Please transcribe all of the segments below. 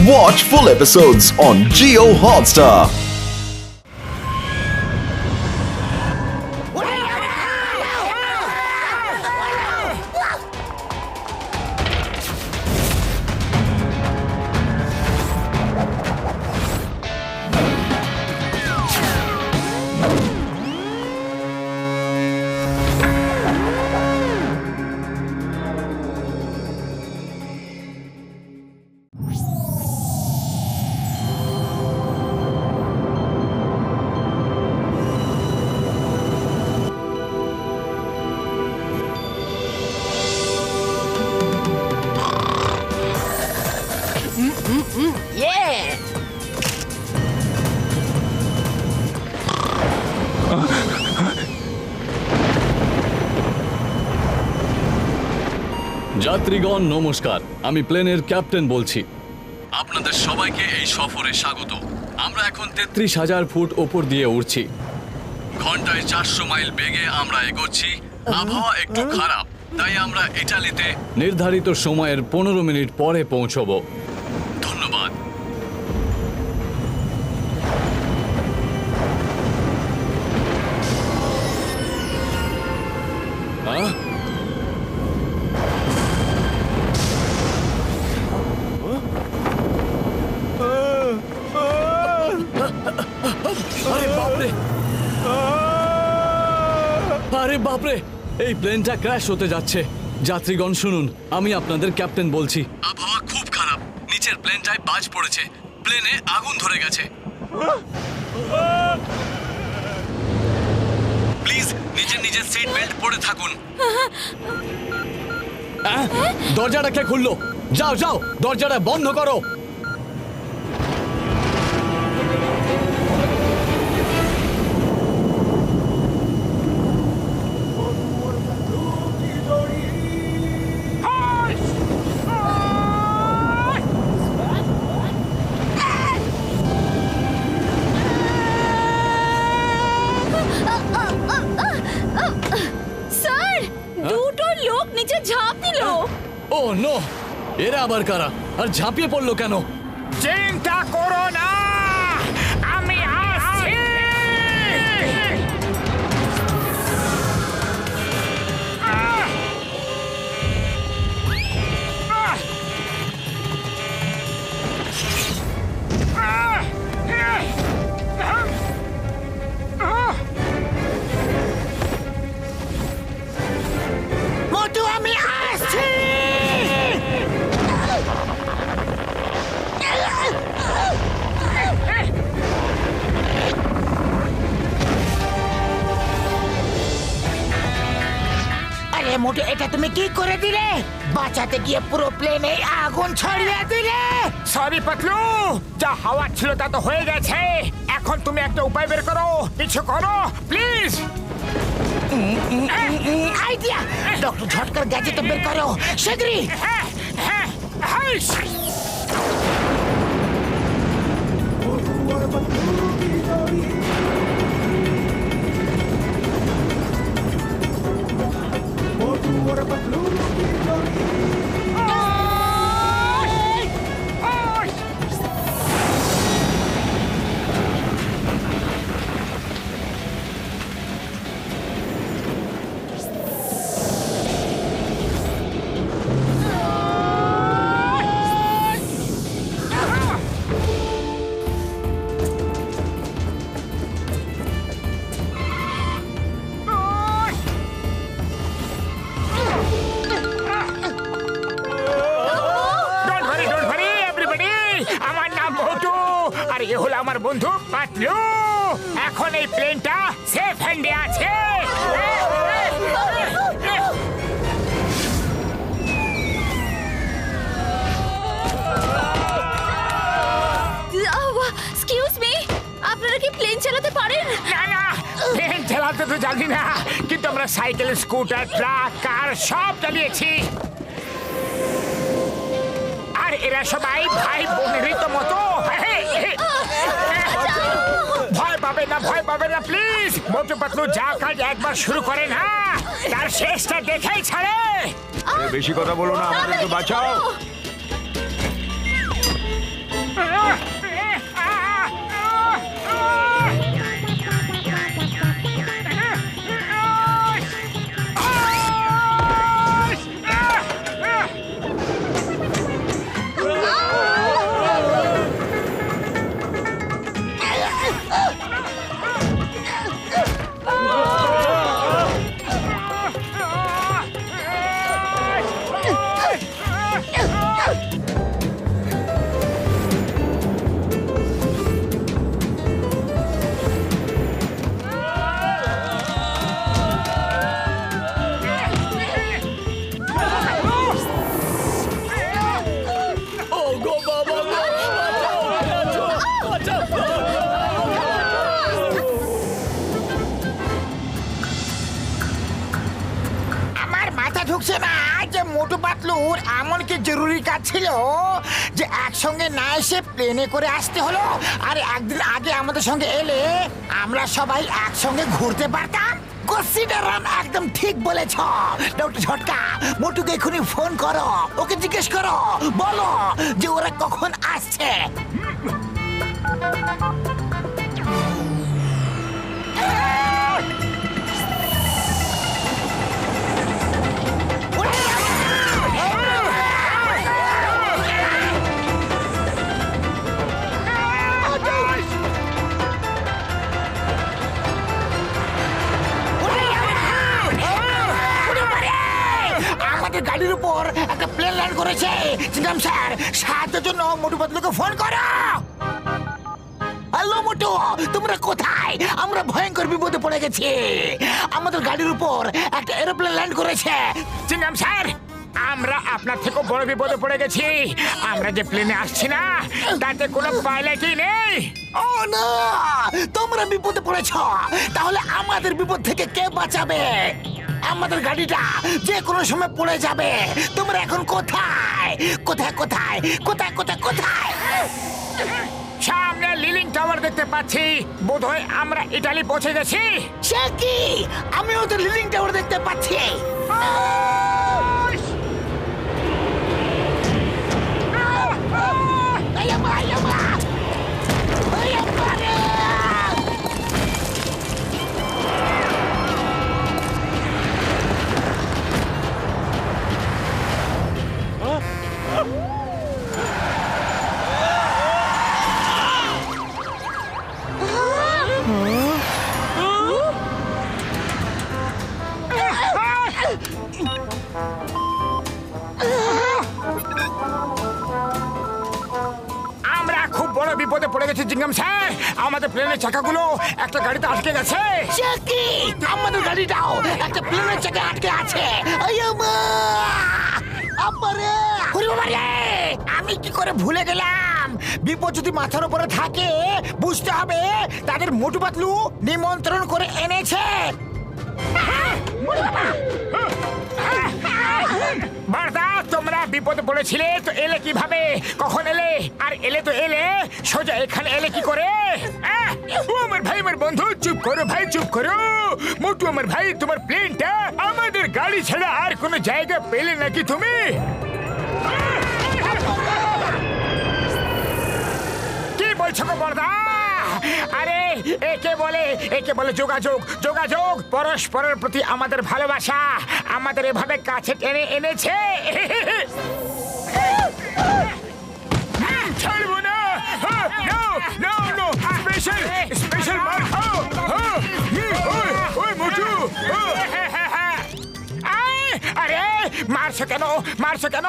Watch full episodes on Jio Hotstar. Yeah! যাত্রীগণ নমস্কার, আমি প্লেনের ক্যাপ্টেন বলছি। আপনাদের সবাইকে এই সফরে স্বাগত। আমরা এখন 33,000 ফুট ওপর দিয়ে উড়ছি। ঘন্টায় 400 মাইল বেগে আমরা এগোচ্ছি। আবহাওয়া একটু খারাপ, তাই আমরা ইটালিতে নির্ধারিত সময়ের 15 মিনিট পরে পৌঁছব। ধন্যবাদ। আরে বাপরে, এই প্লেনটা ক্র্যাশ হতে যাচ্ছে। যাত্রীগণ শুনুন, আমি আপনাদের ক্যাপ্টেন বলছি। আবহাওয়া খুব খারাপ, নিচের প্লেনটায় বাজ পড়েছে, প্লেনে আগুন ধরে গেছে। প্লিজ নিজের নিজের সিট বেল্ট পরে থাকুন। দরজাটা কে খুললো? যাও যাও, দরজাটা বন্ধ করো। স্যার, দুটো লোক নিচে ঝাঁপ দিল। ও নো, এরা আবার কারা? আর ঝাঁপিয়ে পড়লো কেন? চিন্তা করো না, আমি আসছি। মোটু, আমি আসছি। আরে মোটু, এটা তুমি কি করে দিলে? বাঁচাতে গিয়ে পুরো প্লেনে আগুন ছড়িয়ে দিলে। সরি পাতলু, যা হাওয়া ছিল তা তো হয়ে গেছে। এখন তুমি একটা উপায় বের করো, কিছু করো প্লিজ। আইডিয়া, ডক্টর ঝটকার গ্যাজেট বের করো শীঘ্রই। হ্যাঁ হ্যাঁ হ্যাঁ। এ হলো আমার বন্ধু পাতলু। এখন এই প্লেনটা সেফ হ্যান্ডে আছে। এক্সকিউজ মি, আপনারা কি প্লেন চালাতে পারেন? না না, প্লেন চালাতে তো জানি না, কিন্তু আমরা সাইকেল, স্কুটার, ট্রাক, কার সব চালিয়েছি। আর এরা সবাই ভাই বোনেরই তো মতো। ভয় পাবে না প্লিজ। মোটু পাতলু যা কাজ একবার শুরু করে না, তার শেষটা দেখেই ছাড়ে। বেশি কথা বলো না, আমাদেরকে বাঁচাও। মোটুর এমন কি জরুরি কাজ ছিল যে একসঙ্গে না এসে প্লেনে করে আসতে হলো? আর একদিন আগে আমাদের সঙ্গে এলে আমরা সবাই একসঙ্গে ঘুরতে পারতাম। কনসিডারাম একদম ঠিক বলেছ ডক্টর ঝটকা। মোটুকে এখনই ফোন করো, ওকে জিজ্ঞেস করো, বলো যে ওরা কখন আসছে। আমাদের গাড়ির উপর একটা প্লেন ল্যান্ড করেছে। চিন্তাম স্যার, সাহায্যের জন্য মোটু পাতলুকে ফোন করো। হ্যালো মোটু, তোমরা কোথায়? আমরা ভয়ঙ্কর বিপদে পড়ে গেছি। আমাদের গাড়ির উপর একটা এরোপ্লেন ল্যান্ড করেছে। চিংগাম স্যার, আমরা আপনার থেকে বড় বিপদে পড়ে গেছি। আমরা যে প্লেনে আসছি না, তাতে কোনো পাইলটই নেই। ও না, তোমরা বিপদে পড়েছ। তাহলে আমাদের বিপদ থেকে কে বাঁচাবে? আমাদের গাড়িটা যে কোনো সময় পড়ে যাবে। তোমরা এখন কোথায়? কোথায় কোথায় কোথায় কোথায় কোথায়? সামনে লিলিং টাওয়ার দেখতে পাচ্ছি। বোধহয় আমরা ইতালি পৌঁছে গেছি। সে কি? আমিও তো লিলিং টাওয়ার দেখতে পাচ্ছি। আমরা খুব বড় বিপদে পড়ে গেছি জিঙ্গাম স্যার। আমাদের প্লেনের চাকাগুলো একটা গাড়িতে আটকে গেছে। কি? আমাদের গাড়িটাও একটা প্লেনের চাকা আটকে আছে। আমি কি করে ভুলে গেলাম? বিপদ যদি মাথার উপরে থাকে, বুঝতে হবে তাদের মোটু পাতলু নিমন্ত্রণ করে এনেছে। বারদা, তোমরা বিপদে পড়েছিলে তো এলে কিভাবে? কখন এলে? আর এলে তো এলে, সোজা এখানে এলে কি করে? ও আমার ভাই, আমার বন্ধু, চুপ করো ভাই, চুপ করো। মোটু আমার ভাই, তোমার প্লেনটা আমাদের গাড়ি ছাড়া আর কোনো জায়গা পেলে নাকি তুমি? কি বলছো গো বরদা? আরে একে বলে যোগাযোগ। যোগাযোগ পরস্পরের প্রতি আমাদের ভালোবাসা আমাদের এভাবে কাছে টেনে এনেছে। ছাড়বো না। স্পেশাল মার খাও। ওই মোটু, আরে মারছো কেন?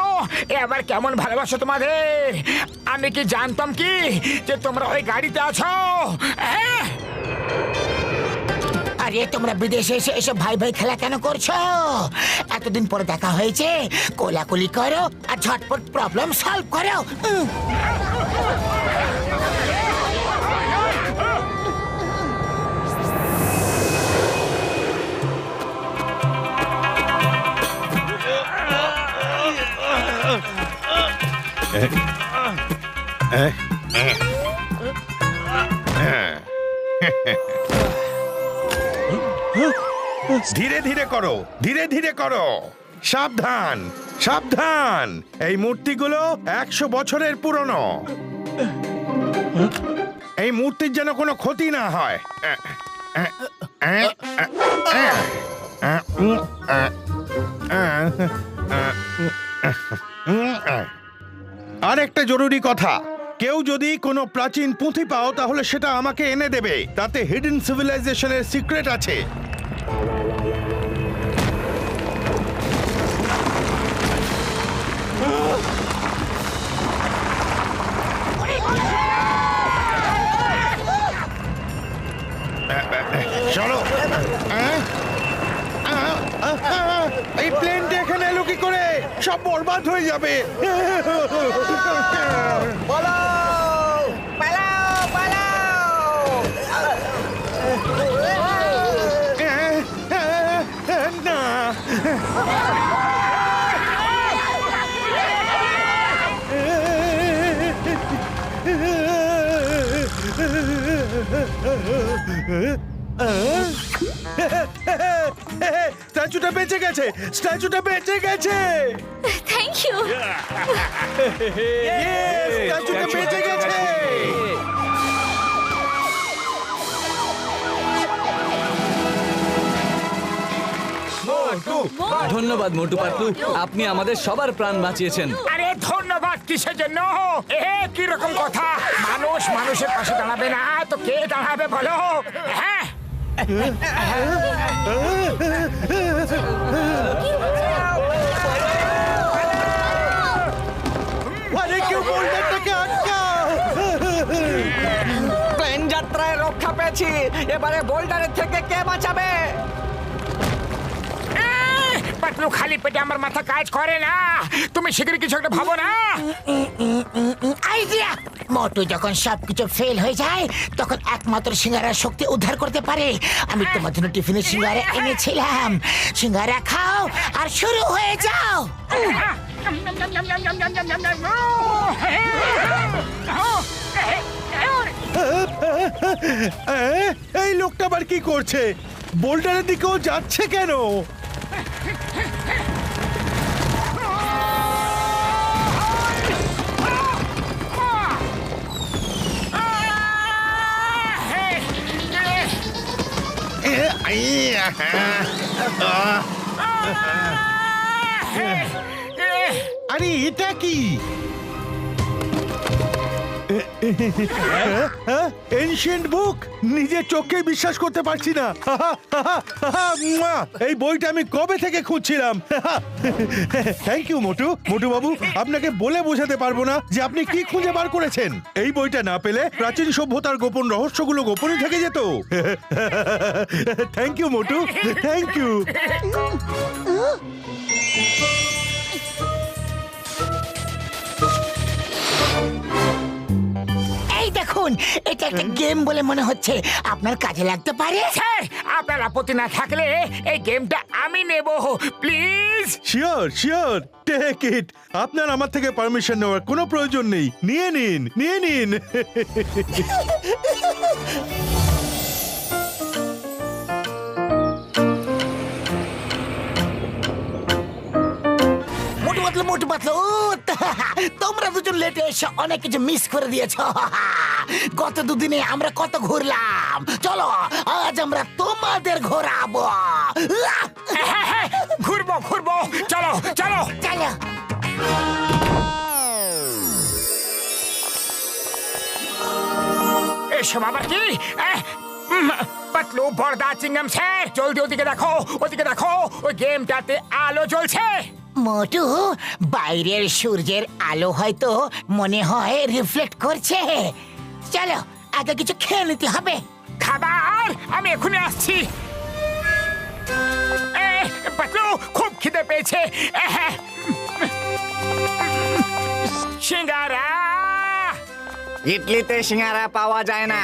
এবার কেমন ভালোবাসো তোমাদের? আমি কি জানতাম কি যে তোমরা ওই গাড়িতে আছো? আরে তোমরা বিদেশে এসে এসব ভাই ভাই খেলা কেন করছো? এতদিন পরে দেখা হয়েছে, কোলাকুলি করো আর ঝটপট প্রবলেম সলভ করো। ধীরে ধীরে করো, ধীরে ধীরে করো। সাবধান সাবধান, এই মূর্তিগুলো 100 বছরের পুরনো। এই মূর্তির যেন কোনো ক্ষতি না হয়। আর একটা জরুরি কথা, কেউ যদি কোনো প্রাচীন পুঁথি পাও তাহলে সেটা আমাকে এনে দেবে। তাতে হিডেন সিভিলাইজেশনের সিক্রেট আছে। চলো। এই প্লেনটা এখানে এলো কি করে? সব বরবাদ হয়ে যাবে। না স্ট্যাচুটা বেঁচে গেছে, স্ট্যাচুটা বেঁচে গেছে। Thank you. স্ট্যাচুটা বেঁচে গেছে। ধন্যবাদ মোটু পাতলু, আপনি আমাদের সবার প্রাণ বাঁচিয়েছেন। আরে ধন্যবাদ কিসের জন্য? কি রকম কথা? মানুষ মানুষের পাশে দাঁড়াবে না তো কে দাঁড়াবে বলো? হ্যাঁ, আরে কেউ বোল্ডারটাকে আটকাও। প্লেন যাত্রায় রক্ষা পেয়েছি, এবারে বোল্ডারের থেকে কে বাঁচাবে? পাতলু খালি পেটে আমার মাথা কাজ করে না। তুমি শিগগিরই কিছু একটা ভাবো না। আইডিয়া! মোটু যখন সবকিছু ফেল হয়ে যায় তখন একমাত্র সিঙ্গারার শক্তি উদ্ধার করতে পারে। আমি তোমার জন্য টিফিনে সিঙ্গারা এনেছিলাম। সিঙ্গারা খাও আর শুরু হয়ে যাও। এই লোকটা আবার কি করছে? বোল্ডারের দিকেও যাচ্ছে কেন? আরে এটা কি? এনশিয়েন্ট বুক! নিজের চোখে বিশ্বাস করতে পারছি না। এই বইটা আমি কবে থেকে খুঁজছিলাম। থ্যাংক ইউ মোটু। মোটু বাবু, আপনাকে বলে বোঝাতে পারবো না যে আপনি কি খুঁজে বার করেছেন। এই বইটা না পেলে প্রাচীন সভ্যতার গোপন রহস্যগুলো গোপনই থেকে যেত। Thank you Motu, thank you. এই দেখুন, এটা একটা গেম বলে মনে হচ্ছে। আপনার কাজে লাগতে পারে। স্যার, আপনার আপত্তি না থাকলে এই গেমটা আমি নেব, please. Sure sure, take it. আপনার আমার থেকে পারমিশন নেওয়ার কোনো প্রয়োজন নেই। নিয়ে নিন, নিয়ে নিন। মোটু পাতলু, তোমরা দুজন লেটে এসে অনেক কিছু মিস করে দিয়েছ। গত দুদিনে আমরা কত ঘুরলাম। চলো আজ আমরা তোমাদের ঘোরাবো। ঘুরবো ঘুরবো, চলো চলো চলো। এসব আবার কি? পাতলু, বড়দা, চিংগাম স্যার, জলদি ওদিকে দেখো, ওদিকে দেখো। ওই গেমটাতে আলো জ্বলছে। মোটু, বাইরের সূর্যের আলো হয়তো মনে হয় রিফ্লেক্ট করছে। চলো আগে কিছু খেয়ে নিতে হবে। খাবার আমি এখনই আসছি। পাতলু, খুব খিদে পেয়েছে। সিঙ্গারা। ইডলিতে সিঙ্গারা পাওয়া যায় না।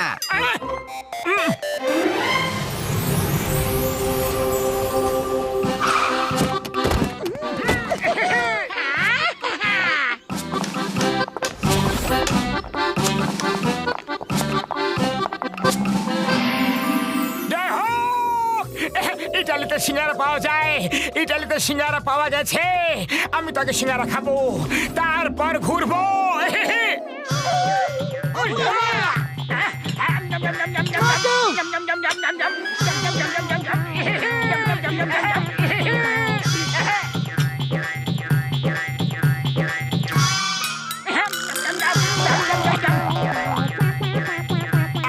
ইটালিতে সিঙ্গারা পাওয়া যায়, ইটালিতে সিঙ্গারা পাওয়া গেছে। আমি তাকে সিঙ্গারা খাবো, তারপর ঘুরবো।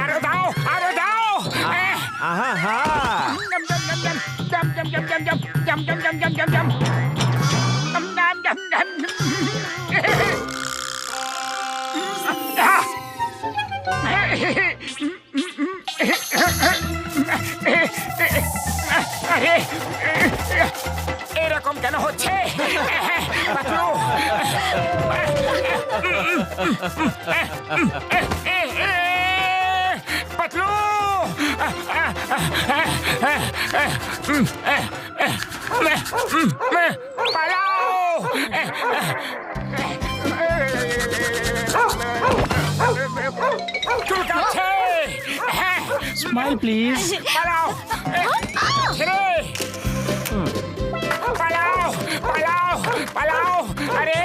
আরো দাও, আরো দাও। এরকম কেন হচ্ছে? পাতলু, পাতলু, পালাও। চুলকাচ্ছে। Smile please. পালাও ছেড়ে পালাও পালাও পালাও আরে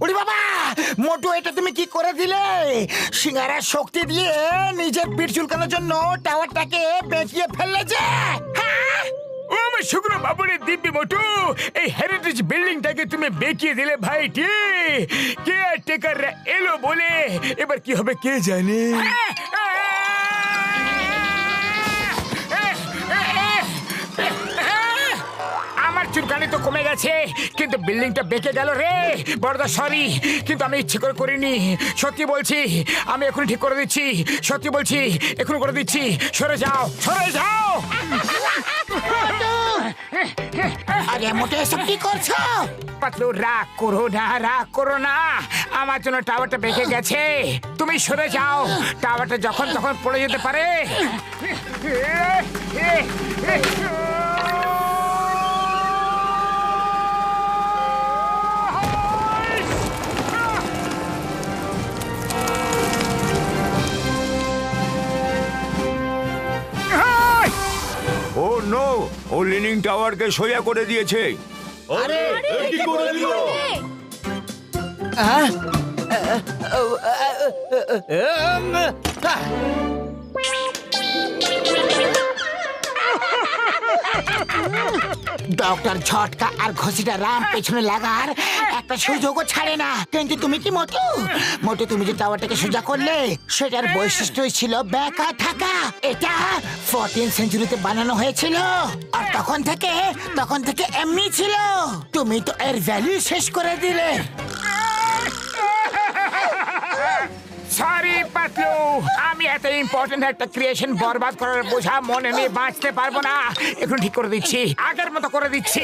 ওরে বাবা মোটু এটা তুমি কি করে দিলে সিঙ্গারার শক্তি দিয়ে নিজের পিঠ চুলকানোর জন্য টাওয়ারটাকে বেঁকিয়ে ফেললে যে হ্যাঁ? ও আমার শুকনো বাবুরে দিব্যি মোটু এই হেরিটেজ বিল্ডিংটাকে তুমি বেঁকিয়ে দিলে ভাইটি কে টেকাররা এলো বলে এবার কি হবে কে জানে আমার চুলকানি তো কমে গেছে কিন্তু বিল্ডিংটা বেঁকে গেল রে বড়দা সরি কিন্তু আমি ইচ্ছে করে করিনি সত্যি বলছি আমি এখন ঠিক করে দিচ্ছি সত্যি বলছি এখন করে দিচ্ছি সরে যাও সরে যাও আরে মোটে এসব কি করছো পাতলু রাগ করো না আমার জন্য টাওয়ারটা বেঁকে গেছে তুমি সরে যাও টাওয়ারটা যখন তখন পড়ে যেতে পারে ও নো ও লিনিং টাওয়ারকে সোজা করে দিয়েছে আরে কি করে দিল? ডক্টর ঝটকা আর ঘষিটা রাম পেছনে লাগার একটা সুযোগও ছাড়ে না কিন্তু তুমি কি মোটু মোটু তুমি যে টাওয়ারটাকে সোজা করলে সেটার বৈশিষ্ট্যই ছিল বেঁকা থাকা এটা 14th সেঞ্চুরিতে বানানো হয়েছিল আর তখন থেকে এমনি ছিল তুমি তো এর ভ্যালু শেষ করে দিলে সরি পাতলু আমি এত ইম্পর্টেন্ট একটা ক্রিয়েশন বরবাদ করার বোঝা মনে নিয়ে বাঁচতে পারবো না এখন ঠিক করে দিচ্ছি আগের মতো করে দিচ্ছি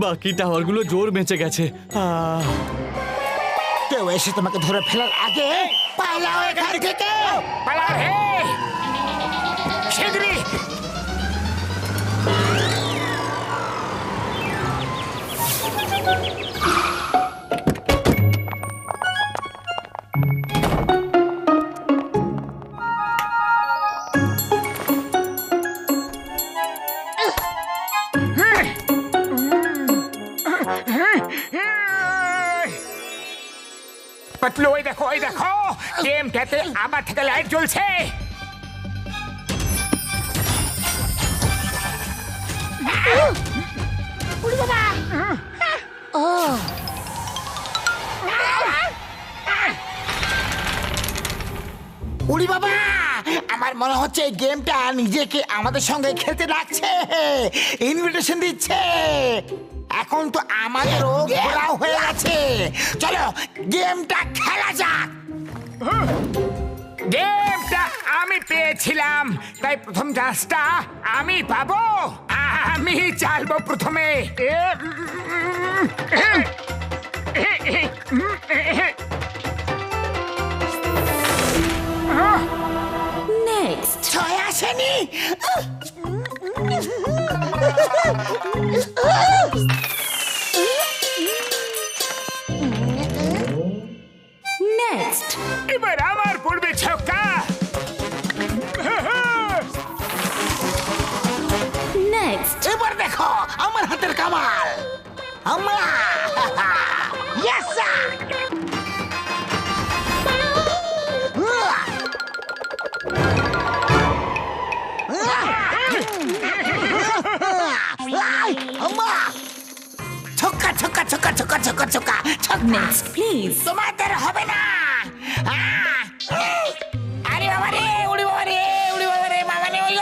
বাকি টাওয়ারগুলো জোর বেঁচে গেছে কেউ এসে তোমাকে ধরে ফেলার আগে পালাও এখান থেকে পালাও হে শিগগিরই পাতলু ওই দেখো গেমটাতে আবার থেকে লাইট জ্বলছে উড়ি বাবা আমার মনে হচ্ছে এই গেমটা নিজেকে আমাদের সঙ্গে খেলতে ডাকছে ইনভিটেশন দিচ্ছে এখন তো আমাদেরও ঘোরাও হয়ে গেছে চলো গেমটা খেলা যাক গেমটা আমি পেয়েছিলাম তাই প্রথম চান্সটা আমি পাবো আমি চালবো প্রথমে নেক্সট ছয় আসেনি নেক্সট এবার আমার পড়বে ছক্কা নেক্সট এবার দেখো আমার হাতের কামাল আমরা ইয়েস স্যার ছক্কা ছক্কা ছক্কা ছক্কা ছক্কা ছক্কা ছক্কা নেক্সট প্লিজ তোমাদের হবে না আরে বাবা রে উড়ি বাবা রে বাবা রে ওই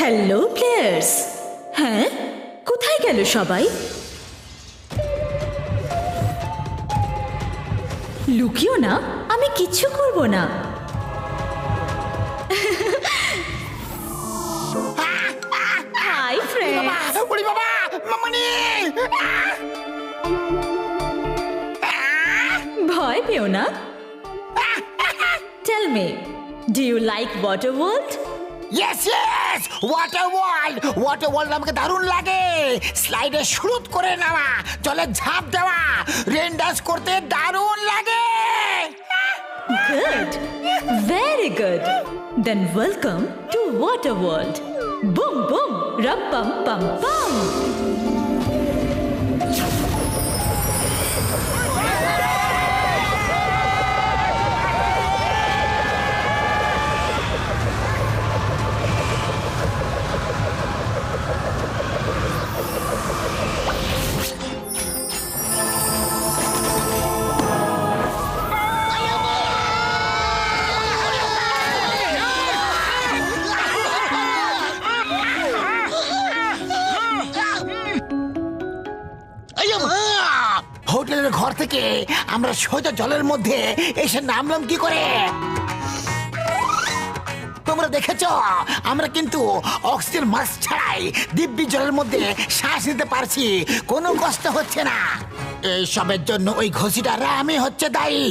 হ্যালো প্লেয়ার্স। হ্যাঁ, কোথায় গেল সবাই? লুকিও না, আমি কিচ্ছু করব না। Hi friends. ওরে বাবা, মামনি! ভয় পেও না। Tell me, do you like water world? Yes yes, water world আমাকে দারুণ লাগে। স্লাইডে শুরুত করে নেওয়া, জলে ঝাঁপ দেওয়া, রেন ডান্স করতে দারুণ লাগে। Good. Very good. Then welcome to Water World. Boom boom, rum pum pum pum. হোটেলের ঘর থেকে আমরা সোজা জলের মধ্যে এসে নামলাম কি করে? তোমরা দেখেছো আমরা কিন্তু অক্সিজেন মাস্ক ছাড়াই দিব্যি জলের মধ্যে শ্বাস নিতে পারছি, কোনো কষ্ট হচ্ছে না। এই সবের জন্য ওই ঘষিটারা আমি হচ্ছে দায়ী।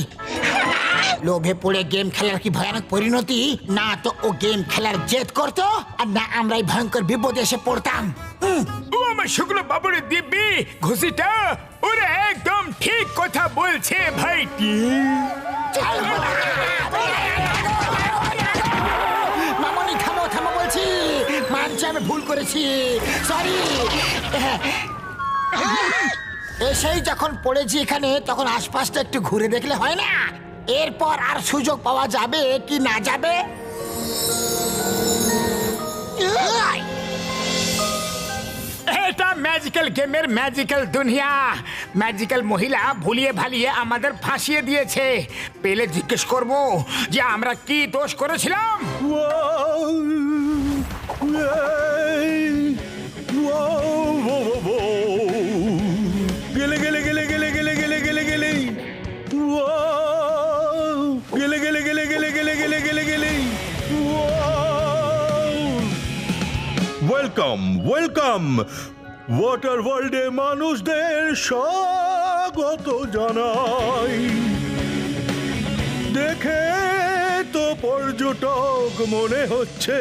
লোভে পড়ে গেম খেলার কি ভয়ানক পরিণতি! না তো ও গেম খেলার জেদ করতো, আর না আমরা এই ভয়ঙ্কর বিপদে এসে পড়তাম। ও আমার শুক্ল বাবুর দিব্যি ঘুষিটা ওরা একদম ঠিক কথা বলছে ভাইটি। মামনি থামো থামো বলছি, মানছি আমি ভুল করেছি, সরি। এসেই যখন পড়েছি এখানে, তখন আশপাশটা একটু ঘুরে দেখলে হয় না? এরপর আর সুযোগ পাওয়া যাবে কি না যাবে? এটা ম্যাজিক্যাল গেমের ম্যাজিক্যাল দুনিয়া। ম্যাজিক্যাল মহিলা ভুলিয়ে ভালিয়ে আমাদের ফাঁসিয়ে দিয়েছে। পেলে জিজ্ঞেস করব যে আমরা কি দোষ করেছিলাম। গেলে গেলে গেলে গেলে গেলে গেলে গেলে গেলে গেলে গেলে গেলে গেলে গেলে গেলে গেলে গেলে ওয়েলকাম ওয়েলকাম ওয়াটার ওয়ার্ল্ডে মানুষদের স্বাগত জানাই। দেখে তো পর্যটক মনে হচ্ছে।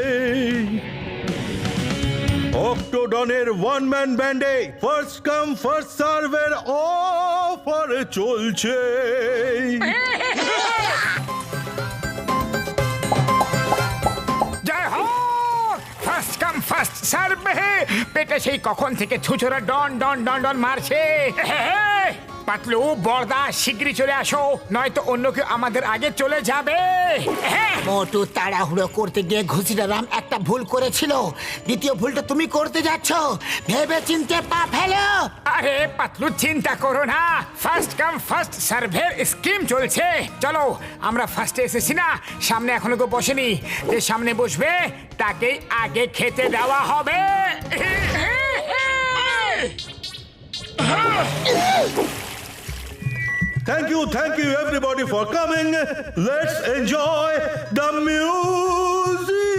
অক্টোডনের ওয়ান ম্যান ব্যান্ডে ফার্স্ট কাম ফার্স্ট সার্ভের অফার চলছে। জয় হোক, ফার্স্ট কাম ফার্স্ট সার্ভ। পেটে সেই কখন থেকে ছুচোরা ডন ডন ডন ডন মারছে। পাতলু বর্দা শিগগিরই চলে আসো, নয়তো অন্য কেউ আমাদের আগে চলে যাবে। মোটু তাড়াহুড়ো করতে গিয়ে ঘুষিরাম একটা ভুল করেছিল, দ্বিতীয় ভুলটা তুমি করতে যাচ্ছ। ভেবে চিনতে পা ফেলো। আরে পাতলু চিন্তা করো না, ফার্স্ট কাম ফার্স্ট সার্ভের স্কিম চলছে। চলো, আমরা ফার্স্টে এসেছি না, সামনে এখনো কেউ বসেনি, যে সামনে বসবে তাকেই আগে খেতে দেওয়া হবে। Thank you everybody for coming. Let's enjoy the music.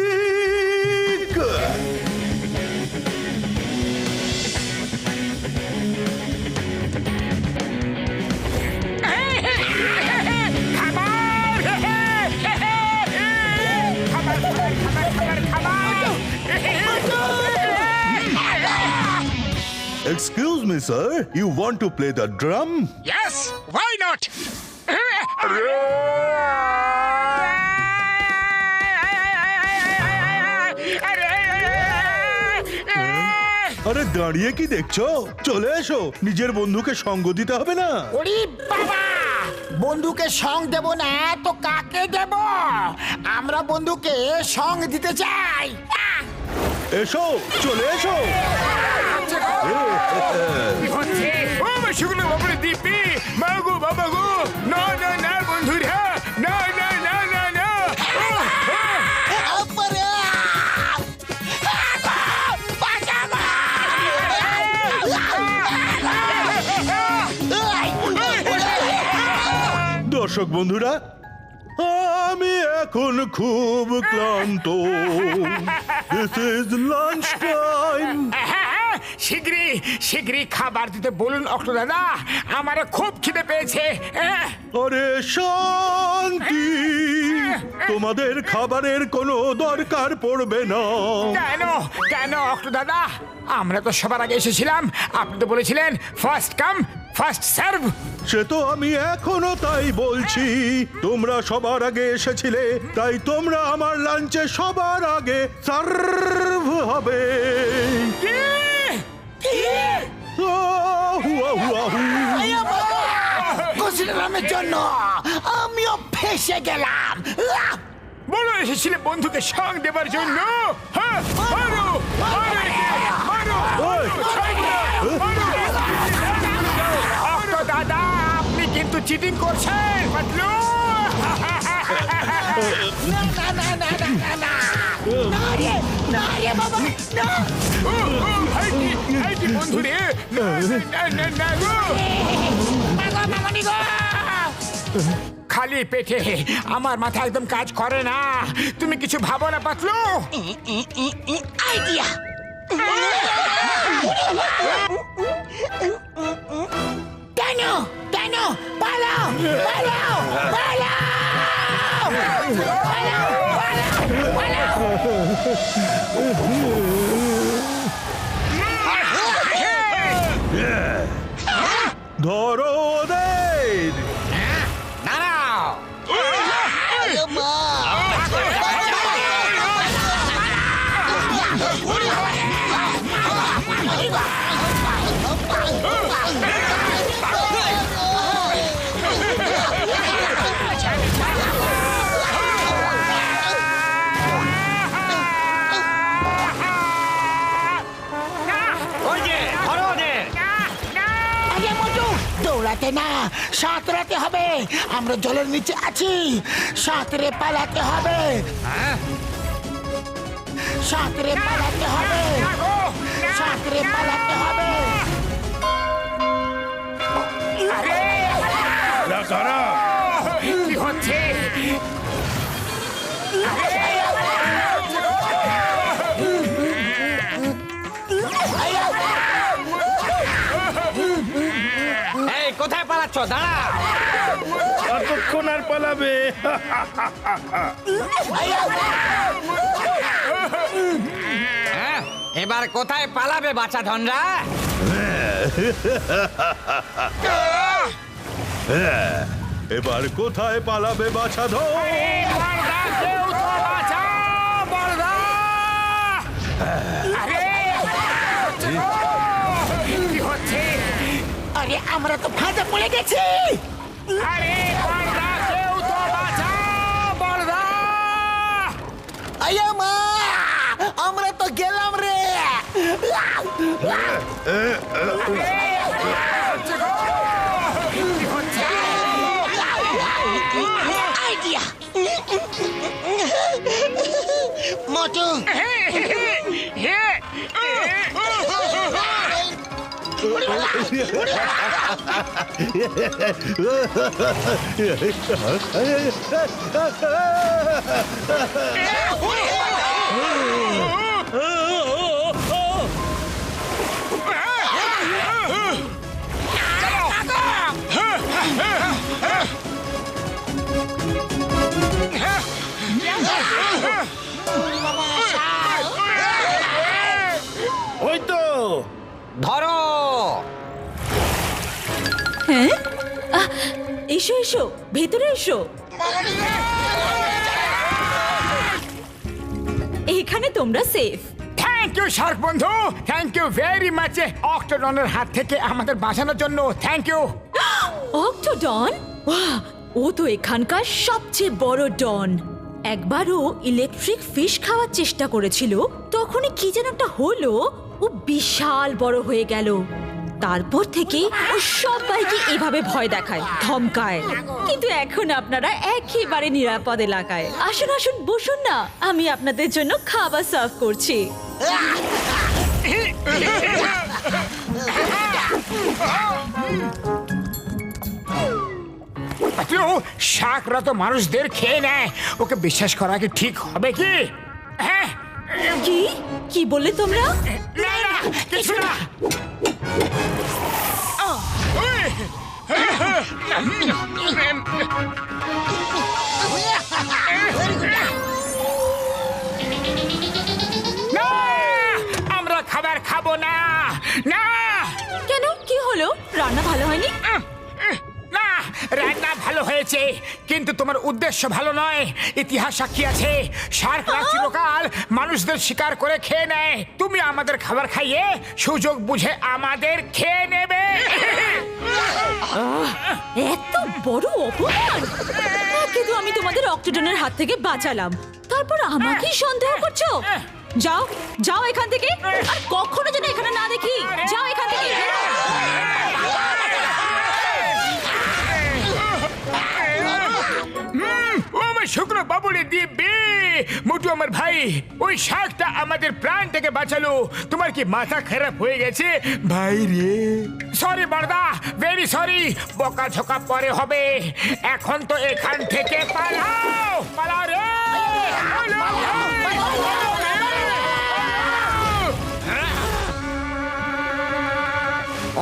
Excuse me, sir. You want to play the drum? Yes, why not? আরে দাঁড়িয়ে কি দেখছো? চলে এসো, নিজের বন্ধুকে সঙ্গ দিতে হবে না? ওরে বাবা, বন্ধুকে সং দেব না তো কাকে দেব? আমরা বন্ধুকে সং দিতে চাই। এসো, চলে এসো। কি হচ্ছে? ও আমার শুকনো বাবুরে দিব্যি, মাগো বাবা গো, না না না বন্ধুরা, না না না না না। দর্শক বন্ধুরা, আমি এখন খুব ক্লান্ত। This is lunch time. শীঘ্রই শীঘ্রই খাবার দিতে বলুন অক্টো দাদা, আমারও খুব খিদে পেয়েছে। আরে শান্তি, তোমাদের খাবারের কোনো দরকার পড়বে না। কেন কেন অক্টো দাদা? আমরা তো সবার আগে এসেছিলাম, আপনি তো বলেছিলেন ফার্স্ট কাম ফার্স্ট সার্ভ। সে তো আমি এখনো তাই বলছি। তোমরা সবার আগে এসেছিলে, তাই তোমরা আমার লাঞ্চে সবার আগে সার্ভ হবে। আহু, আহু, আহু। কুশলামের জন্য আমিও ফেসে গেলাম। বলো এসেছিলে বন্ধুকে সং দেবার জন্য। হ্যাঁ, মারো, মারো একে, মারো, ওই, মারো। অক্টো দাদা, আপনি কিন্তু চিটিং করছেন পাতলু। না না না না না না না না রে, না রে বাবা, না। এই বন্ধু রে, না না না না গো। মাগো মামনি গো। খালি পেটে আমার মাথা একদম কাজ করে না। তুমি কিছু ভাবো না পাতলু। আইডিয়া। কেন কেন পালাও পালাও পালাও পালাও পালাও ধরো ওদের। দাঁড়াও। আরে মোটু, দৌড়াতে না, সাঁতরাতে হবে। আমরা জলের নিচে আছি, সাঁতরে পালাতে হবে। সাঁতরে পালাতে হবে, সাঁতরে পালাতে হবে। কি হচ্ছে? এই কোথায় পালাচ্ছ? দাঁড়া। কতক্ষণ আর পালাবে? হ্যাঁ, এবার কোথায় পালাবে বাচ্চা ধনরা? এবার কোথায় পালাবে বাছাধর? বলদা, কেউ তো বাঁচাও, বলদা। কি হচ্ছে? আরে আমরা তো ফাঁদে পড়ে গেছি। আরে বলদা, কেউ তো বাঁচাও, বলদা। আয়া মা, আমরা তো গেলাম রে। আইডিয়া। মোটু, ওই তো ধরো। হ্যাঁ, এসো এসো, ভেতরে এসো। এখানে তোমরা সেফ। থ্যাংক ইউ শার্ক বন্ধু, থ্যাংক ইউ ভেরি মাচ অক্টোডনের হাত থেকে আমাদের বাঁচানোর জন্য। Thank you. অক্টোডন? ওয়াহ, ও তো এখানকার সবচেয়ে বড় ডন। একবারও ইলেকট্রিক ফিশ খাওয়ার চেষ্টা করেছিল, তখনই কি যেন একটা হলো, ও বিশাল বড় হয়ে গেল। তারপর থেকে ও সবাইকে এভাবে ভয় দেখায়, ধমকায়। কিন্তু এখন আপনারা একেবারে নিরাপদ এলাকায়। আসুন আসুন, বসুন না, আমি আপনাদের জন্য খাবার সার্ভ করছি। পাতলু, শাকরা তো মানুষদের খেয়ে নেয়, ওকে বিশ্বাস করা কি ঠিক হবে কি? হ্যাঁ, কি কি বললে তোমরা? না না কিছু না। না, আমরা খাবার খাবো না। না কেন, কি হলো? রান্না ভালো হয়নি? না, রান্না ভালো হয়েছে, কিন্তু তোমার উদ্দেশ্য ভালো নয়। ইতিহাস সাক্ষী আছে, শার্করা চিরকাল মানুষদের শিকার করে খেয়ে নেয়। তুমি আমাদের খাবার খাইয়ে সুযোগ বুঝে আমাদের খেয়ে নেবে। এত বড় অপমান! কিন্তু আমি তোমাদের অক্টোডনের হাত থেকে বাঁচালাম, তারপর আমাকেই সন্দেহ করছো? যাও যাও এখান থেকে, আর কখনো যেন এখানে না দেখি। যাও এখান থেকে। ও আমার শুক্র বাবুরে দিব্যি। মোটু আমার ভাই, ওই শাকটা আমাদের প্রাণ থেকে বাঁচালো। তোমার কি মাথা খারাপ হয়ে গেছে ভাই রে? সরি বড়দা, ভেরি সরি। বকা ঝোকা পরে হবে, এখন তো এখান থেকে পালাও। পালাও রে,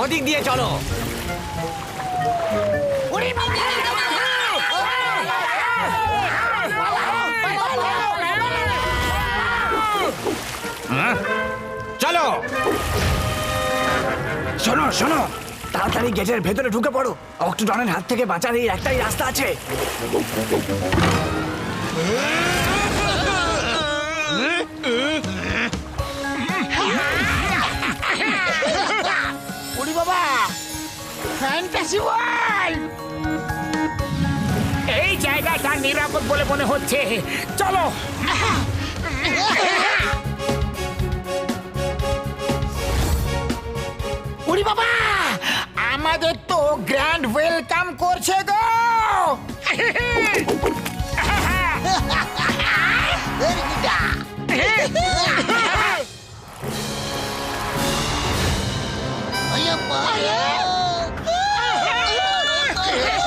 ওদিক দিয়ে চলো। চলো, শোনো শোনো, তাড়াতাড়ি গেটের ভেতরে ঢুকে পড়ো। অক্টোডনের হাত থেকে বাঁচার এই একটাই রাস্তা আছে। ওরে বাবা, ফ্যান্টাসি ওয়ার্ল্ড! এই জায়গাটা নিরাপদ বলে মনে হচ্ছে। চলো। ওরে বাবা, আমাদের তো গ্র্যান্ড ওয়েলকাম করছে গো।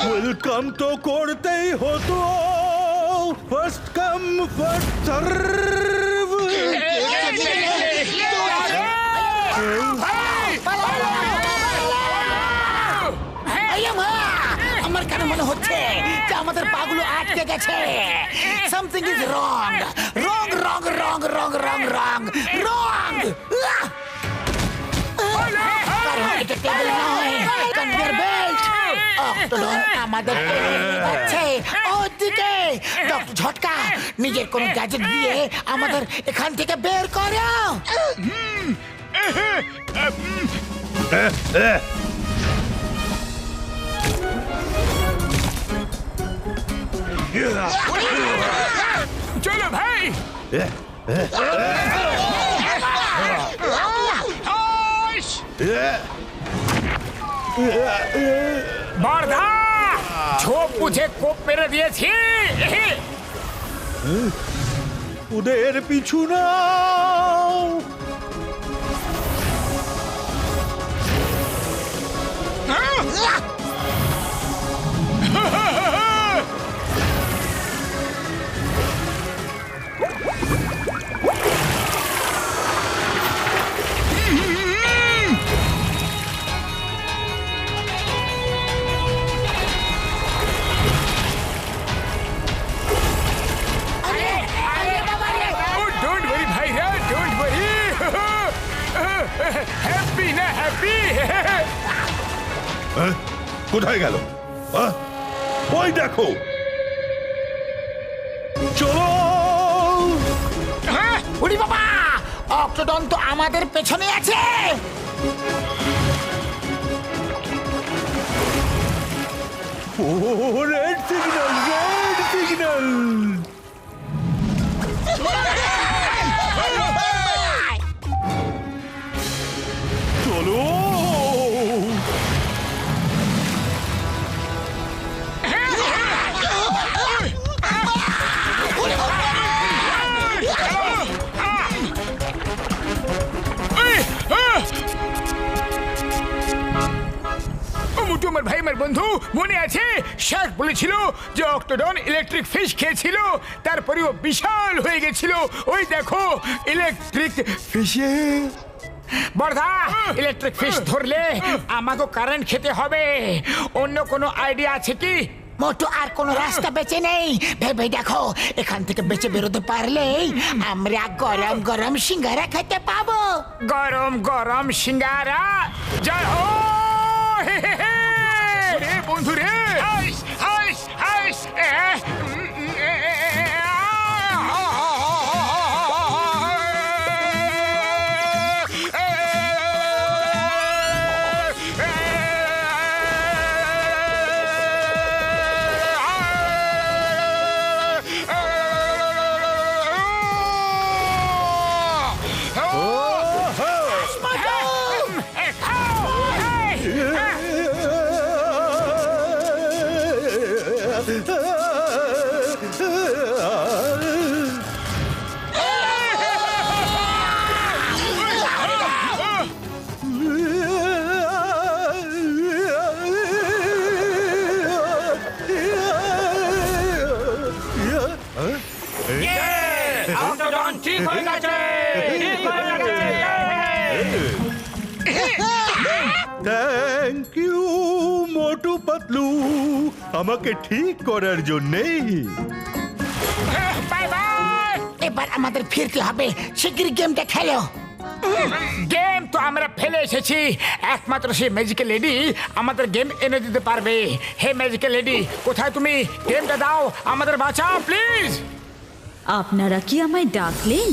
ওয়েলকাম তো করতেই হতো, ফার্স্ট কাম ফার্স্ট সার্ভ। আমার কেন মনে হচ্ছে যে আমাদের পাগুলো আটকে গেছে। সামথিং ইজ রং, রং রং রং রং রং রং রং। এটা টেবিল নয়, কনভেয়ার বেল্ট। অক্টোডন আমাদের যাচ্ছে ওদিকে। ডক্টর ঝটকা, নিজের কোন গ্যাজেট দিয়ে আমাদের এখান থেকে বের করো। চলো ভাই। বর্ধা, ঝোপ বুঝে কোপ মেরে দিয়েছি। ওদের পিছু নাও। হ্যাপি না হ্যাপি? কোথায় গেল? ওই দেখো, চলো। ওরে বাবা, অক্টোডন তো আমাদের পেছনে আছে। ও, রেড সিগন্যাল, রেড সিগন্যাল। চলো। মোটু আমার ভাই, আমার বন্ধু মনে আছে শার্ক বলেছিল যে অক্টোডন ইলেকট্রিক ফিশ খেয়েছিল, তারপরে ও বিশাল হয়ে গেছিল। ওই দেখো ইলেকট্রিক ফিশে। বর্ধা, ইলেকট্রিক ফিশ ধরলে আমাকে কারেন্ট খেতে হবে। অন্য কোনো আইডিয়া আছে কি? মোটু আর কোনো রাস্তা বেঁচে নেই। ভেবে দেখো, এখান থেকে বেঁচে বেরোতে পারলেই আমরা গরম গরম সিঙ্গারা খেতে পাবো। গরম গরম সিঙ্গারা। জয় হো হে হে হে। রে বন্ধু রে, হাইস হাইস হাইস। ঠিক হয়ে গেছে, ঠিক হয়ে গেছে। থ্যাংক ইউ মোটু পাতলু, আমাকে ঠিক করার জন্যে। Bye bye. এবার আমাদের ফিরতে হবে, শিগগিরই গেমটা খেলো। গেম তো আমরা ফেলে এসেছি, একমাত্র সেই ম্যাজিক্যাল লেডি আমাদের গেম এনে দিতে পারবে। হে ম্যাজিক্যাল লেডি, কোথায় তুমি? গেমটা দাও, আমাদের বাঁচাও প্লিজ। আপনারা কি আমায় ডাকলেন?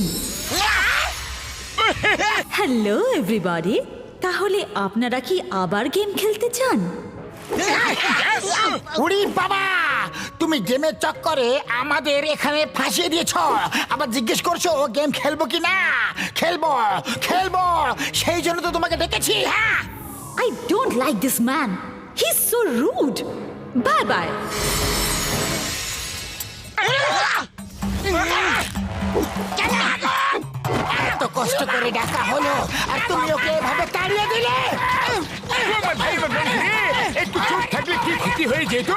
হ্যালো এভরিবডি, তাহলে আপনারা কি আবার গেম খেলতে চান? উড়ি বাবা, তুমি গেমের চক্করে আমাদের এখানে ফাঁসিয়ে দিয়েছ। আবার জিজ্ঞেস করছো গেম খেলবো কি না? খেলবো খেলবো, সেই জন্য তো তোমাকে ডেকেছি। হ্যাঁ, I don't like this man. He's so rude. Bye bye. এত কষ্ট করে ডাকা হলো আর তুমি ওকে এভাবে তাড়িয়ে দিলে। একটু চোখ থাকলে কি ক্ষতি হয়ে যেত।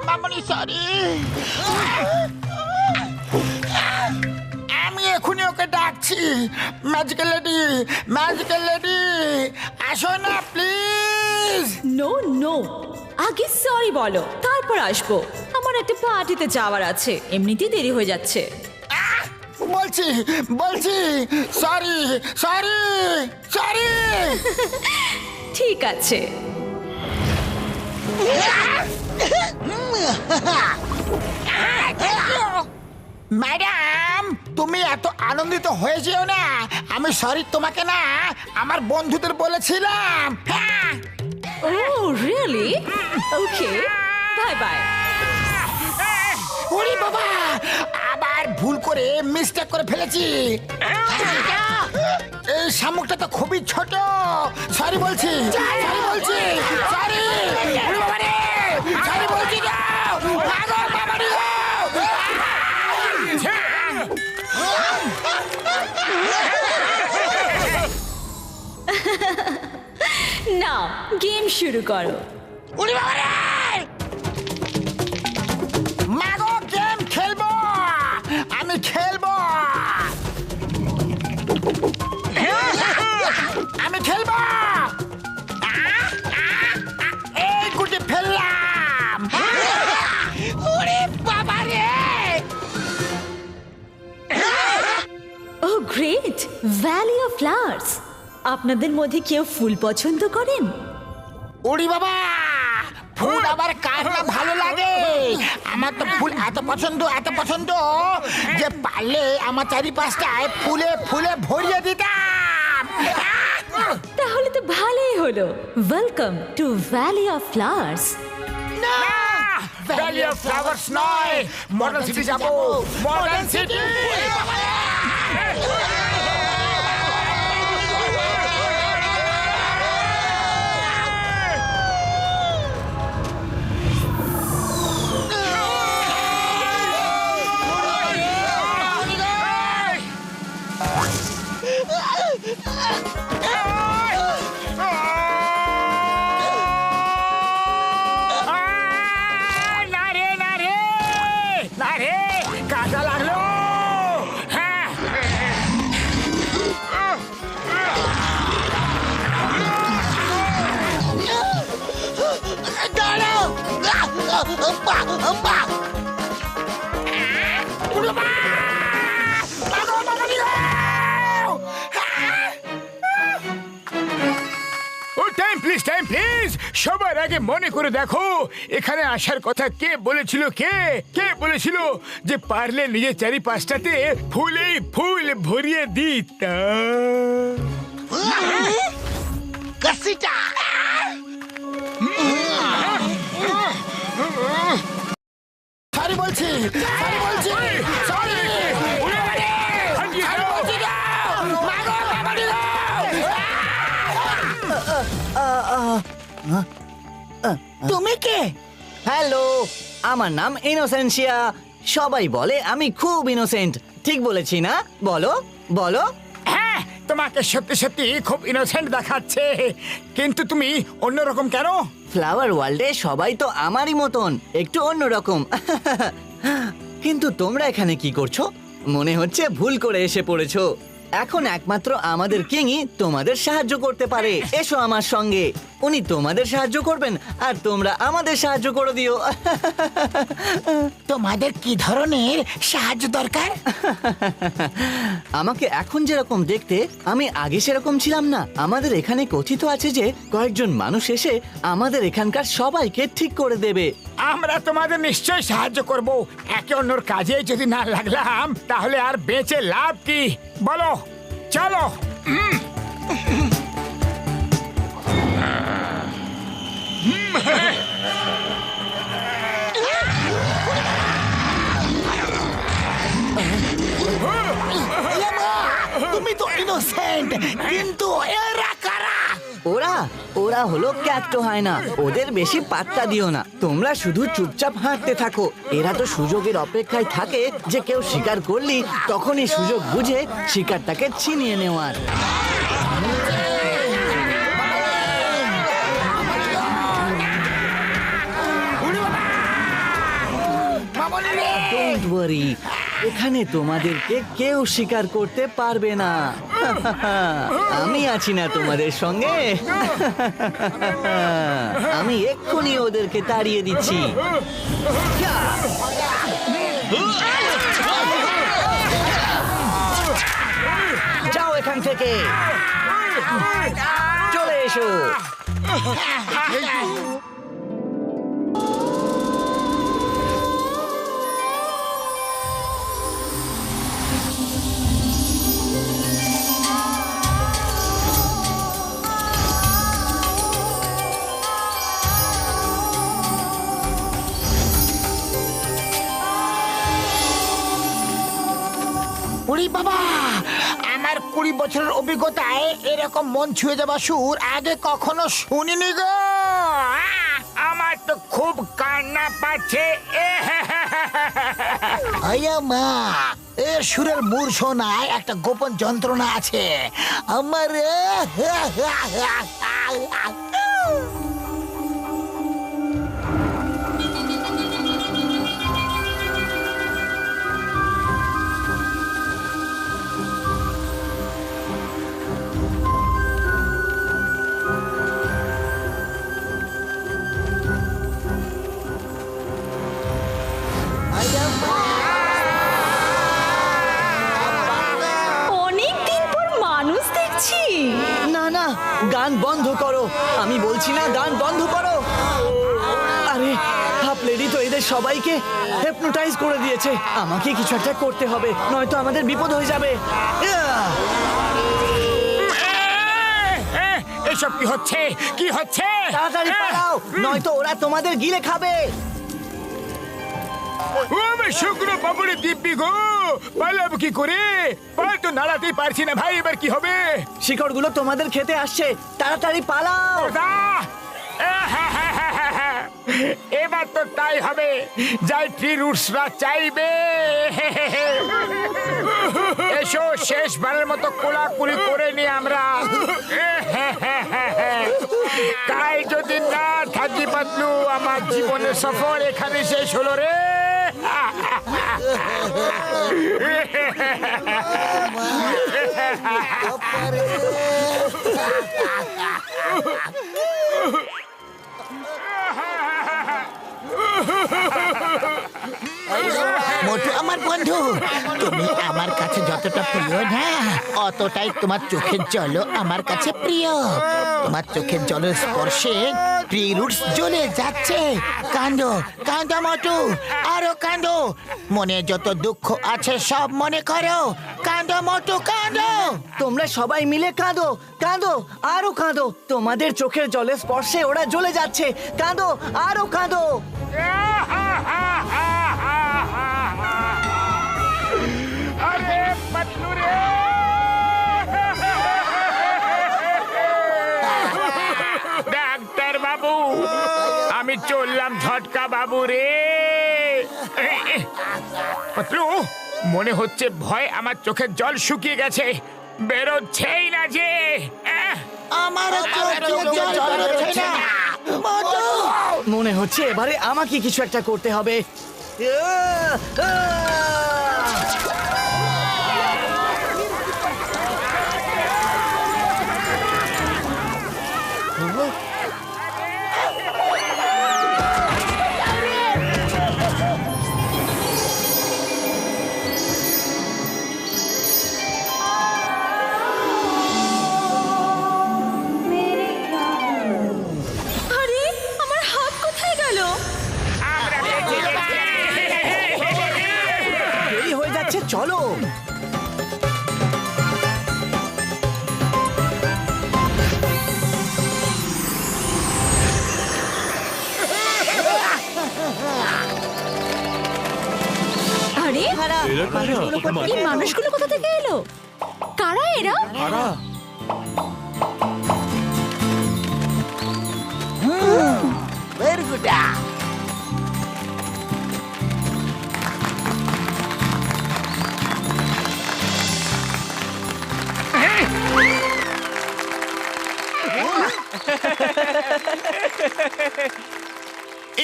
মামনি সরি, আমি এখনই ওকে ডাকছি। ম্যাজিক্যাল লেডি, ম্যাজিক্যাল লেডি, আসো না প্লিজ। No, no. আগে সরি বলো, তারপর আসবো। আমার একটা পার্টিতে যাওয়ার আছে, এমনিতেই দেরি হয়ে যাচ্ছে। বলছি বলছি সরি সরি সরি। ঠিক আছে। ম্যাডাম, তুমি এত আনন্দিত হয়ে যেও না। আমি সরি তোমাকে না, আমার বন্ধুদের বলেছিলাম। হ্যাঁ, Oh, really? Okay. Bye bye. ওরে বাবা, আবার ভুল করে মিস্টেক করে ফেলেছি। এই শামুকটা তো খুবই ছোট। সরি বলছি, সরি বলছি, সরি। ওরে বাবা রে, সরি বলছি না। ভাগো বাবা রে। নাও গেম শুরু করো। ওরে বাবা রে, মাগো গেম খেলবো, আমি খেলবো, আমি খেলবো। এই গুটি ফেললাম। ওরে বাবা রে। Oh, great! Valley of Flowers. আপনাদের মধ্যে কেউ ফুল পছন্দ করেন? ওরে বাবা, ফুল আবার কার না ভালো লাগে। আমার তো ফুল এত পছন্দ যে পারলে আমার চারিপাশটায় ফুলে ফুলে ভরিয়ে দিতাম। তাহলে তো ভালোই হলো। Welcome to valley of flowers. না, ভ্যালি অফ ফ্লাওয়ার্স নয়, মডার্ন সিটি যাবো, মডার্ন সিটি। ও টাইম প্লিজ সবার আগে মনে করে দেখো এখানে আসার কথা কে বলেছিল কে বলেছিল যে পারলে নিজের চারিপাশটাতে ফুলেই ফুল ভরিয়ে দিতাম। সরি বলছি সরি তুমি কে? হ্যালো, আমার নাম ইনোসেন্সিয়া। সবাই বলে আমি খুব ইনোসেন্ট। ঠিক বলেছি না? বলো বলো। হ্যাঁ, তোমাকে সত্যি সত্যি খুব ইনোসেন্ট দেখাচ্ছে, কিন্তু তুমি অন্যরকম কেন? ফ্লাওয়ার ওয়ার্ল্ডে সবাই তো আমারই মতন, একটু অন্যরকম। কিন্তু তোমরা এখানে কি করছো? মনে হচ্ছে ভুল করে এসে পড়েছো। এখন একমাত্র আমাদের কিংই তোমাদের সাহায্য করতে পারে। এসো আমার সঙ্গে, উনি তোমাদের সাহায্য করবেন আর তোমরা আমাদের সাহায্য করে দিও। তোমাদের কি ধরনের সাহায্য দরকার? আমাকে এখন যেরকম দেখতে, আমি আগে সেরকম ছিলাম না। আমাদের এখানে কথিত আছে যে কয়েকজন মানুষ এসে আমাদের এখানকার সবাইকে ঠিক করে দেবে। আমরা তোমাদের নিশ্চয়ই সাহায্য করব। একে অন্যর কাজে যদি না লাগলাম তাহলে আর বেঁচে লাভ কি? বলো, চলো। তুমি তো ইনোসেন্ট, কিন্তু এরা কারা? ওরা ওরা হলো ক্যাক্টো হায়না। ওদের বেশি পাত্তা দিও না, তোমরা শুধু চুপচাপ হাঁটতে থাকো। এরা তো সুযোগের অপেক্ষায় থাকে যে কেউ শিকার করলি তখনই সুযোগ বুঝে শিকারটাকে ছিনিয়ে নেওয়ার। ডোন্ট ওয়ারি, এখানে তোমাদেরকে কেউ শিকার করতে পারবে না। আমি আছি না তোমাদের সঙ্গে? আমি এক্ষুনি ওদেরকে তাড়িয়ে দিচ্ছি। যাও এখান থেকে, চলে এসো। উড়ি বাবা, আমার 20 বছরের অভিজ্ঞতায় এরকম মন ছুঁয়ে যাওয়া সুর আগে কখনো শুনিনি গো। আমার তো খুব কান্না পাচ্ছে। আয়া মা, এ সুরের মূর্ছনায় একটা গোপন যন্ত্রণা আছে আমার। অনেকদিন পর মানুষ দেখছি। না না, গান বন্ধ করো। আমি বলছি না, গান বন্ধ করো। আরে হাফ লেডি তো এদের সবাইকে হিপনোটাইজ করে দিয়েছে। আমাকে কিছু একটা করতে হবে, নয়তো আমাদের বিপদ হয়ে যাবে। এসব কি হচ্ছে? কি হচ্ছে? তাড়াতাড়ি পালাও, নয়তো ওরা তোমাদের গিলে খাবে। ও আমার শুকনো পাপড়ে দিব্যি গো, পালাবো কি করে? পা তো নাড়াতেই পারছি না ভাই, এবার কি হবে? শিকড়গুলো তোমাদের খেতে আসছে, তাড়াতাড়ি পালাও। ওদা! এবার তো তাই হবে, যাই ট্রি রুটসরা চাইবে। এসো শেষবারের মতো কোলাকুলি করে নি আমরা। তাই যদি না থাকি পাতলু, আমার জীবনের সফর এখানে শেষ হলো রে। মোটু আমার বন্ধু, তুমি আমার কাছে যতটা প্রিয় না, অতটাই তোমার চোখের জলও আমার কাছে প্রিয়। তোমার চোখের জলের স্পর্শে ট্রি রুটস জ্বলে যাচ্ছে। কাঁদো কাঁদো মোটু, আরো কাঁদো। মনে যত দুঃখ আছে সব মনে করো। কাঁদো মোটু কাঁদো। তোমরা সবাই মিলে কাঁদো, কাঁদো, আরো কাঁদো। তোমাদের চোখের জলের স্পর্শে ওরা জ্বলে যাচ্ছে। কাঁদো, আরো কাঁদো। আরে পাতলু রে, ডাক্তার বাবু, আমি চললাম ঝটকা বাবু রে। পাতলু, মনে হচ্ছে ভয় আমার চোখের জল শুকিয়ে গেছে, বেরোচ্ছেই না যে। আমার চোখের জল বেরোচ্ছে না। মোটু মনে হচ্ছে এবারে আমাকে কিছু একটা করতে হবে। আরে আমার হাত কোথায় গেল? দেরি হয়ে যাচ্ছে, চলো। আরে এই মানুষগুলো কোথা থেকে এলো? কারা এরা? বেরগুডা।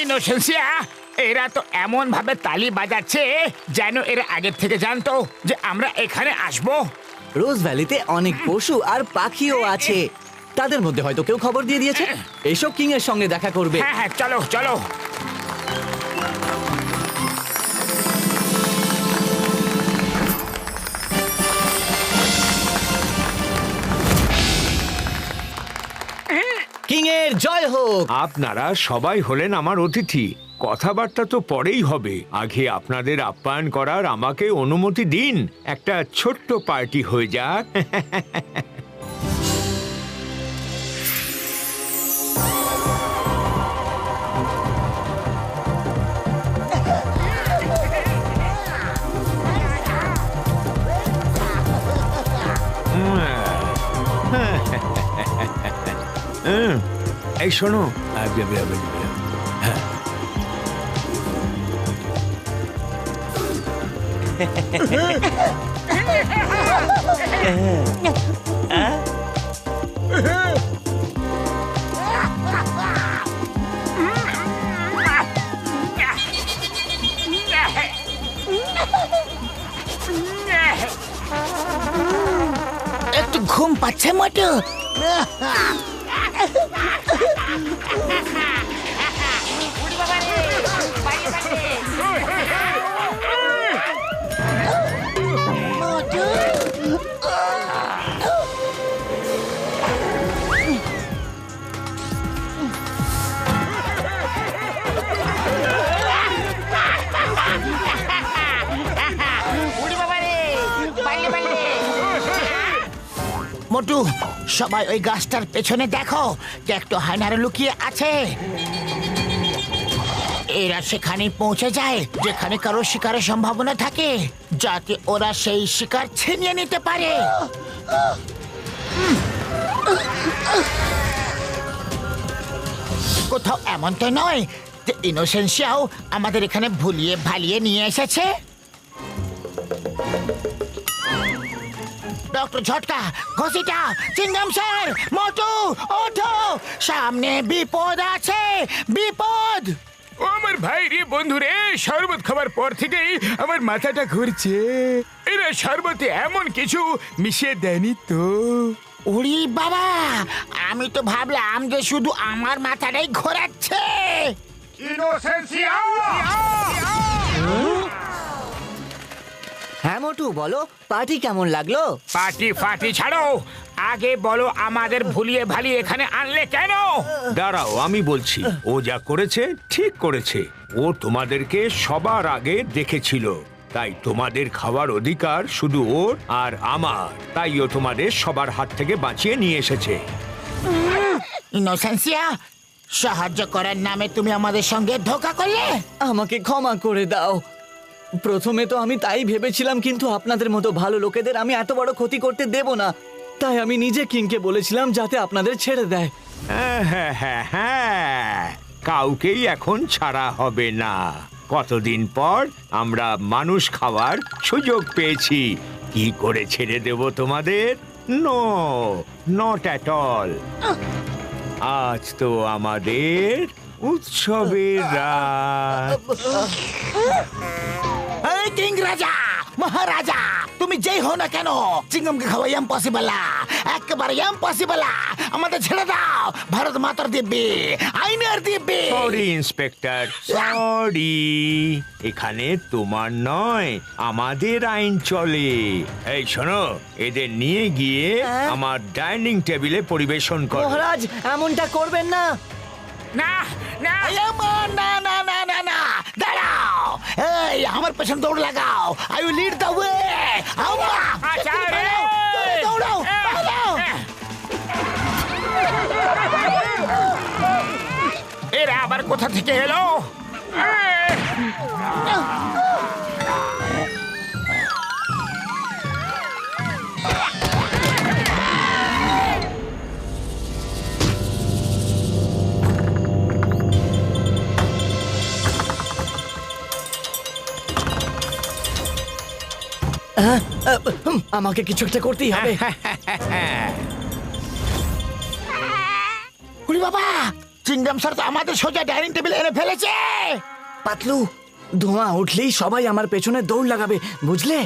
ইনোসেন্সিয়া, এরা তো এমন ভাবে তালি বাজাচ্ছে যেন এরা আগের থেকে জানতো যে আমরা এখানে আসবো। রোজ ভ্যালিতে অনেক পশু আর পাখিও আছে। তাদের মধ্যে হয়তো কেউ খবর দিয়ে দিয়েছে এসব কিং এর সঙ্গে দেখা করবে। হ্যাঁ হ্যাঁ, চলো চলো। কিং এর জয় হোক। আপনারা সবাই হলেন আমার অতিথি, কথাবার্তা তো পরেই হবে। আগে আপনাদের আপ্যায়ন করার আমাকে অনুমতি দিন। একটা ছোট্ট পার্টি হয়ে যাক। এই শোনো, একটু ঘুম পাচ্ছে মোটু। মোটু, সবাই ওই গাছটার পেছনে দেখো, একটু হায়নারে লুকিয়ে আছে। এরা সেখানে পৌঁছে যায় যেখানে কারো শিকারের সম্ভাবনা থাকে, যাতে ওরা সেই শিকার ছিনিয়ে নিতে পারে। কোথাও এমন তো নয় যে ইনোসেন্সিয়াও আমাদের এখানে ভুলিয়ে ভালিয়ে নিয়ে এসেছে। ডক্টর ঝটকা, ঘসিটা, চিংগাম স্যার, মোটু, ওঠো, সামনে বিপদ আছে, বিপদ। ও আমার ভাই রে, বন্ধু রে, শরবত খাবার পর থেকেই আমার মাথাটা ঘুরছে। এরা শরবতে এমন কিছু মিশিয়ে দেয়নি তো? উড়ি বাবা, আমি তো ভাবলাম যে শুধু আমার মাথাটাই ঘোরাচ্ছে। মোটু বলো পার্টি কেমন লাগলো? পার্টি ফাটি ছাড়ো, আগে বলো আমাদের ভুলিয়ে ভালিয়ে এখানে আনলে কেন? দাঁড়াও, আমি বলছি। ও যা করেছে ঠিক করেছে। ও তোমাদেরকে সবার আগে দেখেছিল, তাই তোমাদের খাওয়ার অধিকার শুধু ওর আর আমার। তাই ও তোমাদের সবার হাত থেকে বাঁচিয়ে নিয়ে এসেছে। ইনোসেন্সিয়া, সাহায্য করার নামে তুমি আমাদের সঙ্গে ধোঁকা করলে। আমাকে ক্ষমা করে দাও। প্রথমে তো আমি তাই ভেবেছিলাম, কিন্তু আপনাদের মতো ভালো লোকেদের আমি এত বড় ক্ষতি করতে দেব না। তাই আমি নিজে কিংকে বলেছিলাম যাতে আপনাদের ছেড়ে দেয়। হ্যাঁ হ্যাঁ হ্যাঁ হ্যাঁ, কাউকেই এখন ছাড়া হবে না। কতদিন পর আমরা মানুষ খাওয়ার সুযোগ পেয়েছি। কি করে ছেড়ে দেব তোমাদের? No, not at all. আজ তো আমাদের উৎসবের রাত। এই কিং রাজা, মহারাজা, তুমি যেই হো না কেন, চিংগমকে খাওয়া ইম্পসিবল না, একেবারে ইম্পসিবল না। আমাদের ছেড়ে দাও, ভারত মাতার দিব্যি, আইনের দিব্যি। Sorry inspector, sorry. এখানে তোমার নয়, আমাদের আইন চলে। এই শোনো, এদের নিয়ে গিয়ে আমার ডাইনিং টেবিলে পরিবেশন করো। মহারাজ, এমনটা করবেন না। না না, না না না না না, দাঁড়াও। এই আমার পেছনে দৌড় লাগাও। I will lead the way. আচারে! দৌড়াও, পালাও। এরা আবার কোথা থেকে এলো? আমাকে কিছু একটা করতেই হবে। উরি বাবা, চিংগাম স্যার তো আমাদের সোজা ডাইনিং টেবিল এনে ফেলেছে। পাতলু, ধোঁয়া উঠলেই সবাই আমার পেছনে দৌড় লাগাবে, বুঝলে?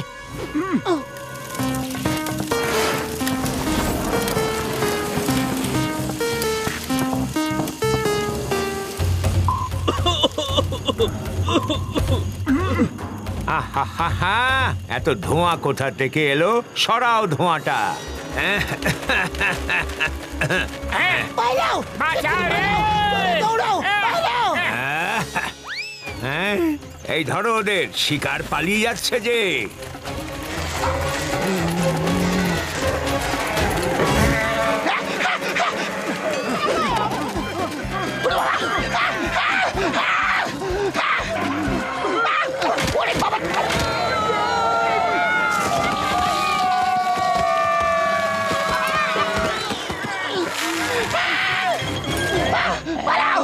আহা, এত ধোঁয়া কোথা থেকে এলো? সরাও ধোঁয়াটা। পালাও, আচারে! দৌড়াও, পালাও। হ্যাঁ, এই ধরো ওদের, শিকার পালিয়ে যাচ্ছে যে। ওরে বাবা, পালাও।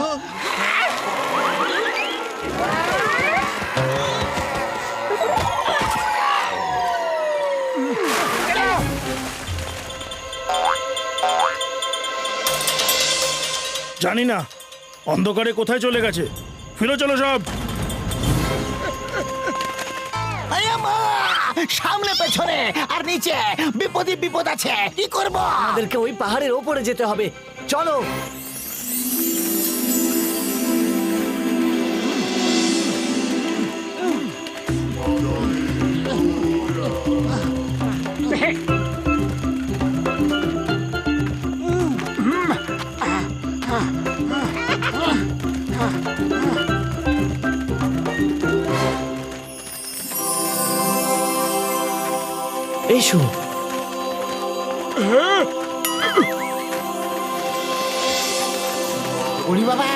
জানি না অন্ধকারে কোথায় চলে গেছে। ফিরে চলো সব। সামনে পেছনে আর নিচে বিপদই বিপদ আছে, কি করব? আমাদেরকে ওই পাহাড়ের ওপরে যেতে হবে, চলো। এসো। উরি বাবা,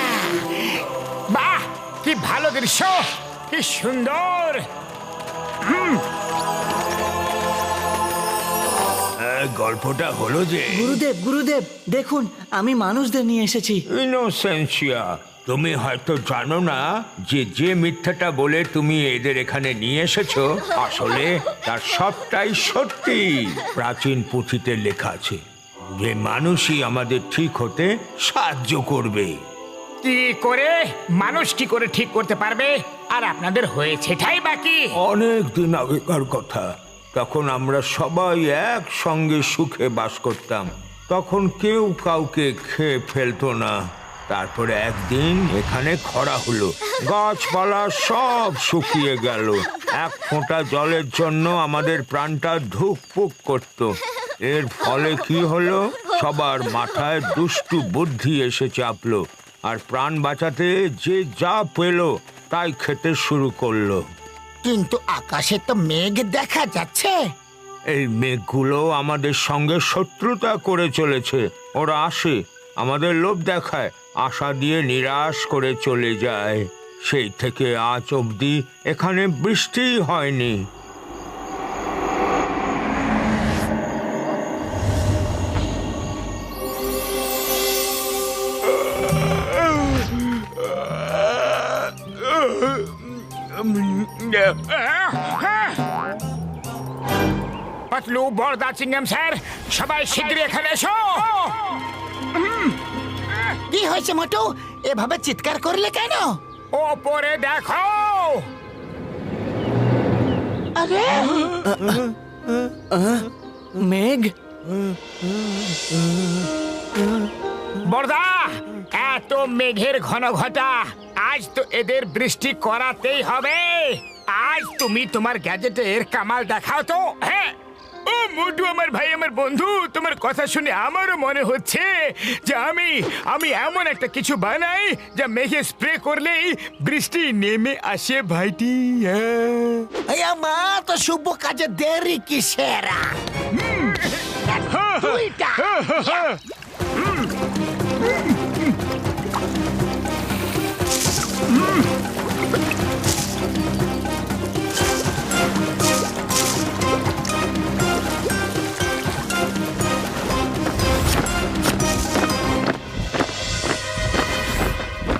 বাহ, কি ভালো দৃশ্য, কি সুন্দর। গল্পটা হলো যে, গুরুদেব, গুরুদেব, দেখুন আমি মানুষদের নিয়ে এসেছি। ইনোসেন্সিয়া, তুমি হয়তো জানো না যে যে মিথ্যাটা বলে তুমি এদের এখানে নিয়ে এসেছো, আসলে তার সবটাই সত্যি। প্রাচীন পুঁথিতে লেখা আছে যে মানুষই আমাদের ঠিক হতে সাহায্য করবে। কি করে মানুষ কি করে ঠিক করতে পারবে? আর আপনাদের হয়েছেটাই বাকি। অনেক দিন আগেকার কথা, তখন আমরা সবাই একসঙ্গে সুখে বাস করতাম। তখন কেউ কাউকে খেয়ে ফেলতো না। তারপরে একদিন এখানে খরা হলো, গাছপালা সব শুকিয়ে গেল। এক ফোঁটা জলের জন্য আমাদের প্রাণটা ধুকপুক করত। এর ফলে কি হলো, সবার মাথায় দুষ্টু বুদ্ধি এসে চাপলো, আর প্রাণ বাঁচাতে যে যা পেলো তাই খেতে শুরু করলো। কিন্তু আকাশে তো মেঘ দেখা যাচ্ছে। এই মেঘগুলো আমাদের সঙ্গে শত্রুতা করে চলেছে। ওরা আসে, আমাদের লোভ দেখায়, আশা দিয়ে নিরাশ করে চলে যায়। সেই থেকে আজ অবধি এখানে বৃষ্টিই হয়নি। পাতলু, বড়দা, চিংগাম স্যার, সবাই শীঘ্রই এখানে এসো। কি হয়েছে মোটু, এভাবে চিৎকার করলে কেন? ওপরে দেখো। আরে মেঘ, বড়দা, এত মেঘের ঘন ঘটা, আজ তো এদের বৃষ্টি করাতেই হবে। আজ তুমি তোমার গ্যাজেটের কামাল দেখাও তো। হ্যাঁ, ও মোটু, আমার ভাই, আমার বন্ধু, তোমার কথা শুনে আমারও মনে হচ্ছে যে আমি এমন একটা কিছু বানাই যা মেঘে স্প্রে করলেই বৃষ্টি নেমে আসে ভাইটি। মা, তো শুভ কাজে দেরি কিসের? দুইটা।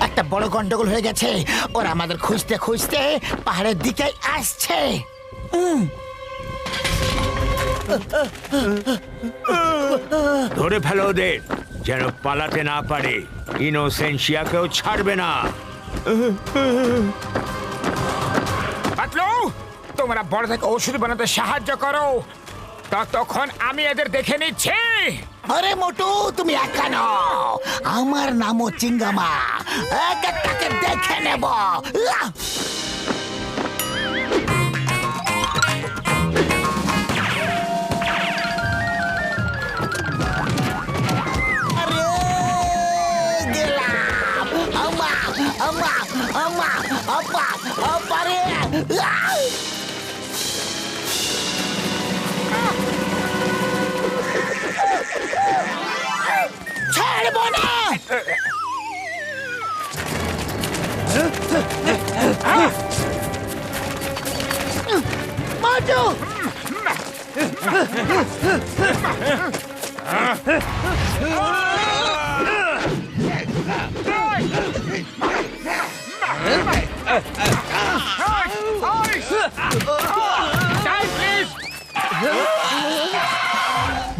একটা বড় গন্ডগোল হয়ে গেছে। ওরা আমাদের খুঁজতে খুঁজতে পাহাড়ের দিকে আসছে। ধরে ফেলো ওদের, যেন পালাতে না পারে। ইনোসেন্সিয়াকেও ছাড়বে না। পাতলু, তোমরা বড়দাকে ওষুধ বানাতে সাহায্য করো, ততক্ষণ আমি এদের দেখে নিচ্ছি। আরে মোটু, তুমি একা নও, আমার নামও চিঙ্গামা। একটাকে দেখে নেব। আরে গেলাম। আমা আমা আমা আপা আপারে। ছাড়বো না। মোটু,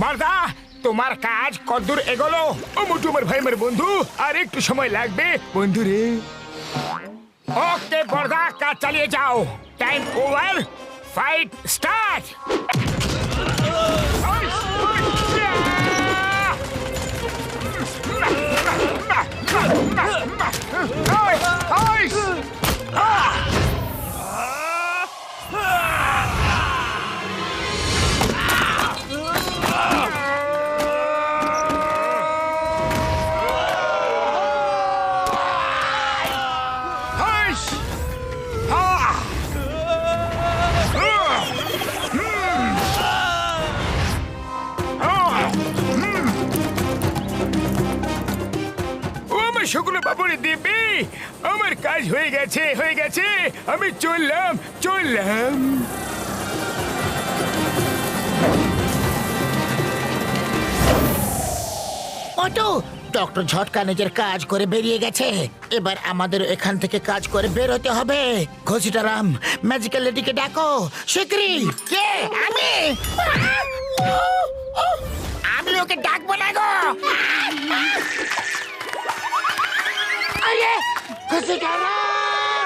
বড়দা, তোমার কাজ কতদূর এগোলো? ও মোটু, আমার ভাই, আমার বন্ধু, আর একটু সময় লাগবে বন্ধু রে। ওকে বড়দা, কাজ চালিয়ে যাও। Time over, fight start. শুকনো বাবুরে দিবি, আমার কাজ হয়ে গেছে, হয়ে গেছে। আমি চললাম। মোটু, ডক্টর ঝটকা নিজের কাজ করে বেরিয়ে গেছে। এবার আমাদের এখান থেকে কাজ করে বেরোতে হবে। ঘসিটারাম, ম্যাজিক্যাল লেডিকে ডাকো শিগগিরই। কে? আমি ওকে ডাকবো না গো। ঘসিটারাম।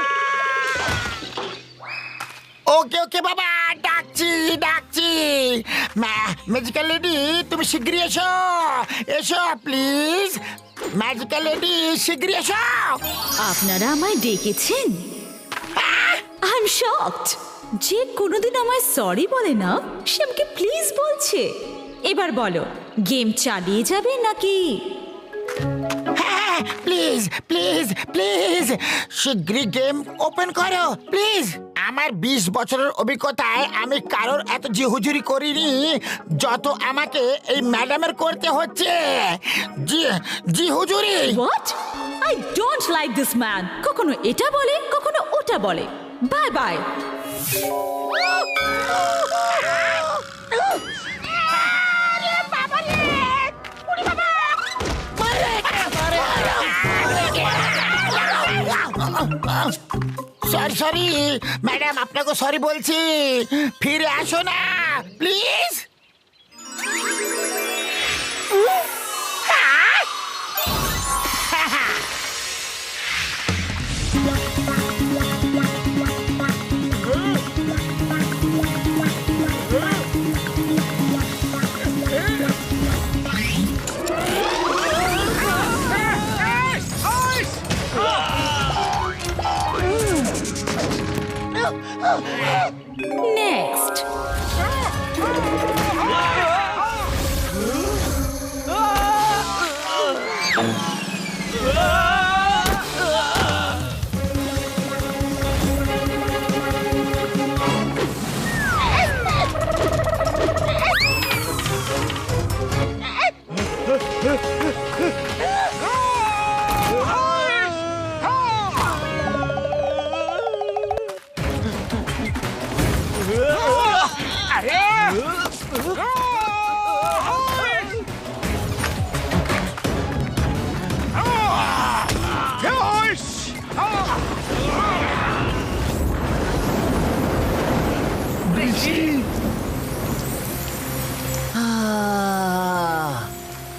ওকে ওকে বাবা, ডাকছি। ম্যাজিক্যাল লেডি, তুমি শিগগিরই এসো প্লিজ। ম্যাজিক্যাল লেডি শীঘ্রই এসো। আপনারা আমায় ডেকেছেন? I am shocked. যে কোনোদিন আমায় সরি বলে না সে আমাকে প্লিজ বলছে। এবার বলো, গেম চালিয়ে যাবে নাকি? হ্যাঁ প্লিজ প্লিজ প্লিজ শীঘ্রই গেম ওপেন করো প্লিজ। আমার 20 বছরের অভিজ্ঞতায় আমি কারোর এত জি হুজুরি করিনি যত আমাকে এই ম্যাডামের করতে হচ্ছে। জি জি হুজুরি। What? I don't like this man. কখনো এটা বলে কখনো ওটা বলে। Bye bye. Sorry sorry madam, আপনাকে সরি বলছি, ফিরে আসো না প্লিজ। নেক্সট।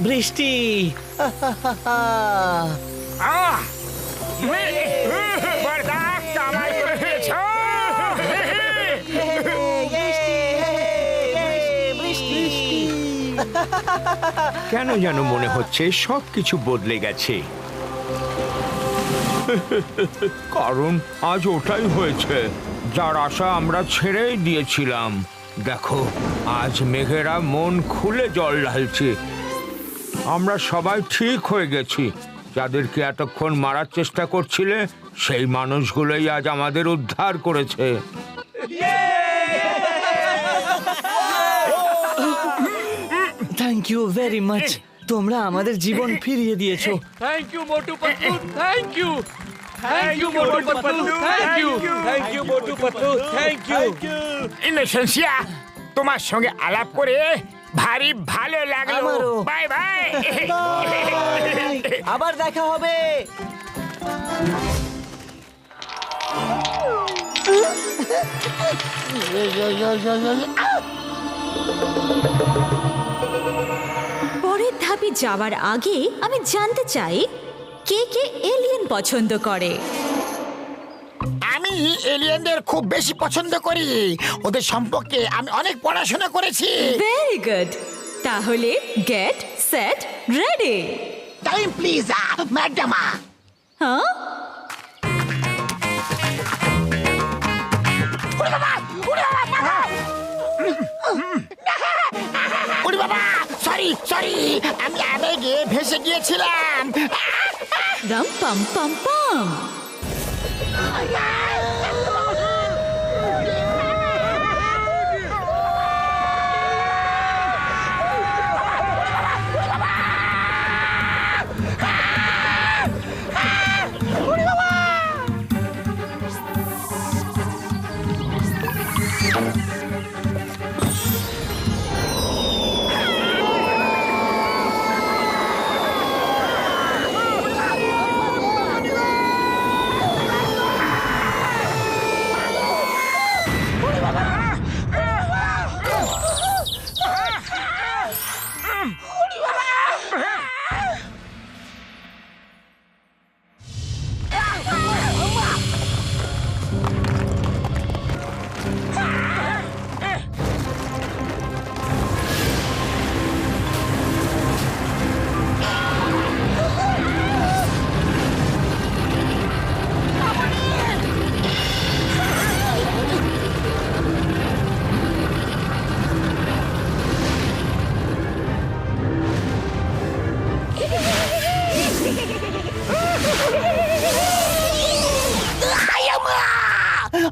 বৃষ্টি। বরদাস্ত আমায় করে দিয়েছো। কেন যেন মনে হচ্ছে সবকিছু বদলে গেছে। কারণ আজ ওটাই হয়েছে যার আশা আমরা ছেড়েই দিয়েছিলাম। দেখো, আজ মেঘেরা মন খুলে জল ঢালছে। আমরা সবাই ঠিক হয়ে গেছি। যাদেরকে এতক্ষণ মারার চেষ্টা করছিলে সেই মানুষগুলোই আজ আমাদের উদ্ধার করেছে। Thank you very much. তোমরা আমাদের জীবন ফিরিয়ে দিয়েছো। Thank you Motu Patlu, thank you. Thank you Motu Patlu, thank you. Thank you Motu Patlu, thank you. ইনোসেন্সিয়া, তোমার সঙ্গে আলাপ করে ভারী ভালো লাগলো। আমারও। Bye bye. আবার দেখা হবে। পরের ধাপে যাওয়ার আগে আমি জানতে চাই কে কে এলিয়েন পছন্দ করে। আমি এলিয়েনদের খুব বেশি পছন্দ করি। ওদের সম্পর্কে আমি অনেক পড়াশোনা করেছি। Very good. তাহলে get set ready. Time please madam. হ্যাঁ, ওরে বাবা, সরি সরি, আমি আবেগে ভেসে গিয়েছিলাম। রাম পাম পাম পাম।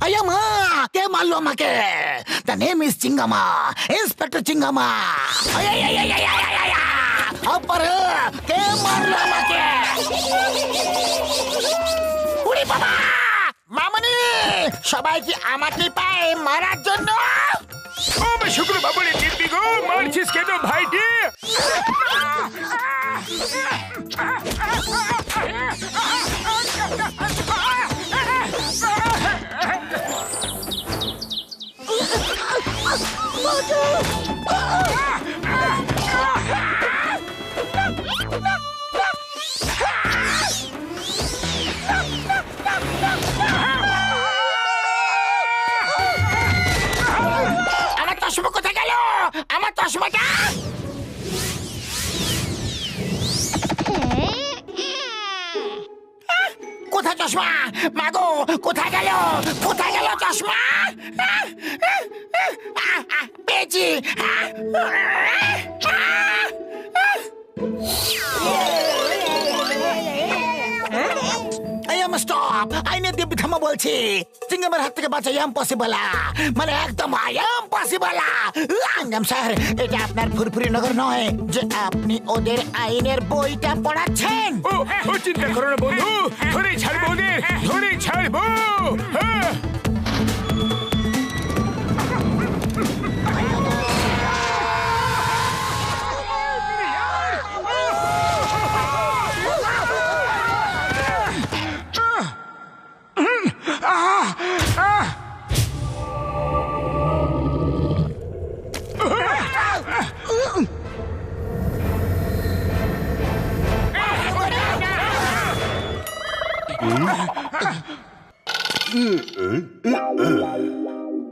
আয়ামা কে মারলো আমাকে? দ্য নেম ইজ চিঙ্গামা, ইন্সপেক্টর চিঙ্গামা। কে মারলো আমাকে? উড়ি বাবা, মামনি সবাই কি আমাকে পায় মারার জন্য? ও মা শুক্র বাবুরে দিব্যি গো, মারছিস কেন ভাইটি? আমার চশমা কোথায় গেল? আমার চশমাটা কোথায়? চশমা মাগো কোথায় গেল? কোথায় গেল চশমা? পেয়েছি। স্টপ, আইনে দিব্যি থামা বলছি। চিঙ্গামের হাত থেকে বাঁচা ইম্পসিবল, মানে একদম ইম্পসিবল। স্যার, এটা আপনার ফুরফুরি নগর নয় যে আপনি ওদের আইনের বইটা পড়াচ্ছেন। ও চিন্তা করো না বন্ধু, ধরে ছাড়বো ওদের, ধরে ছাড়বো।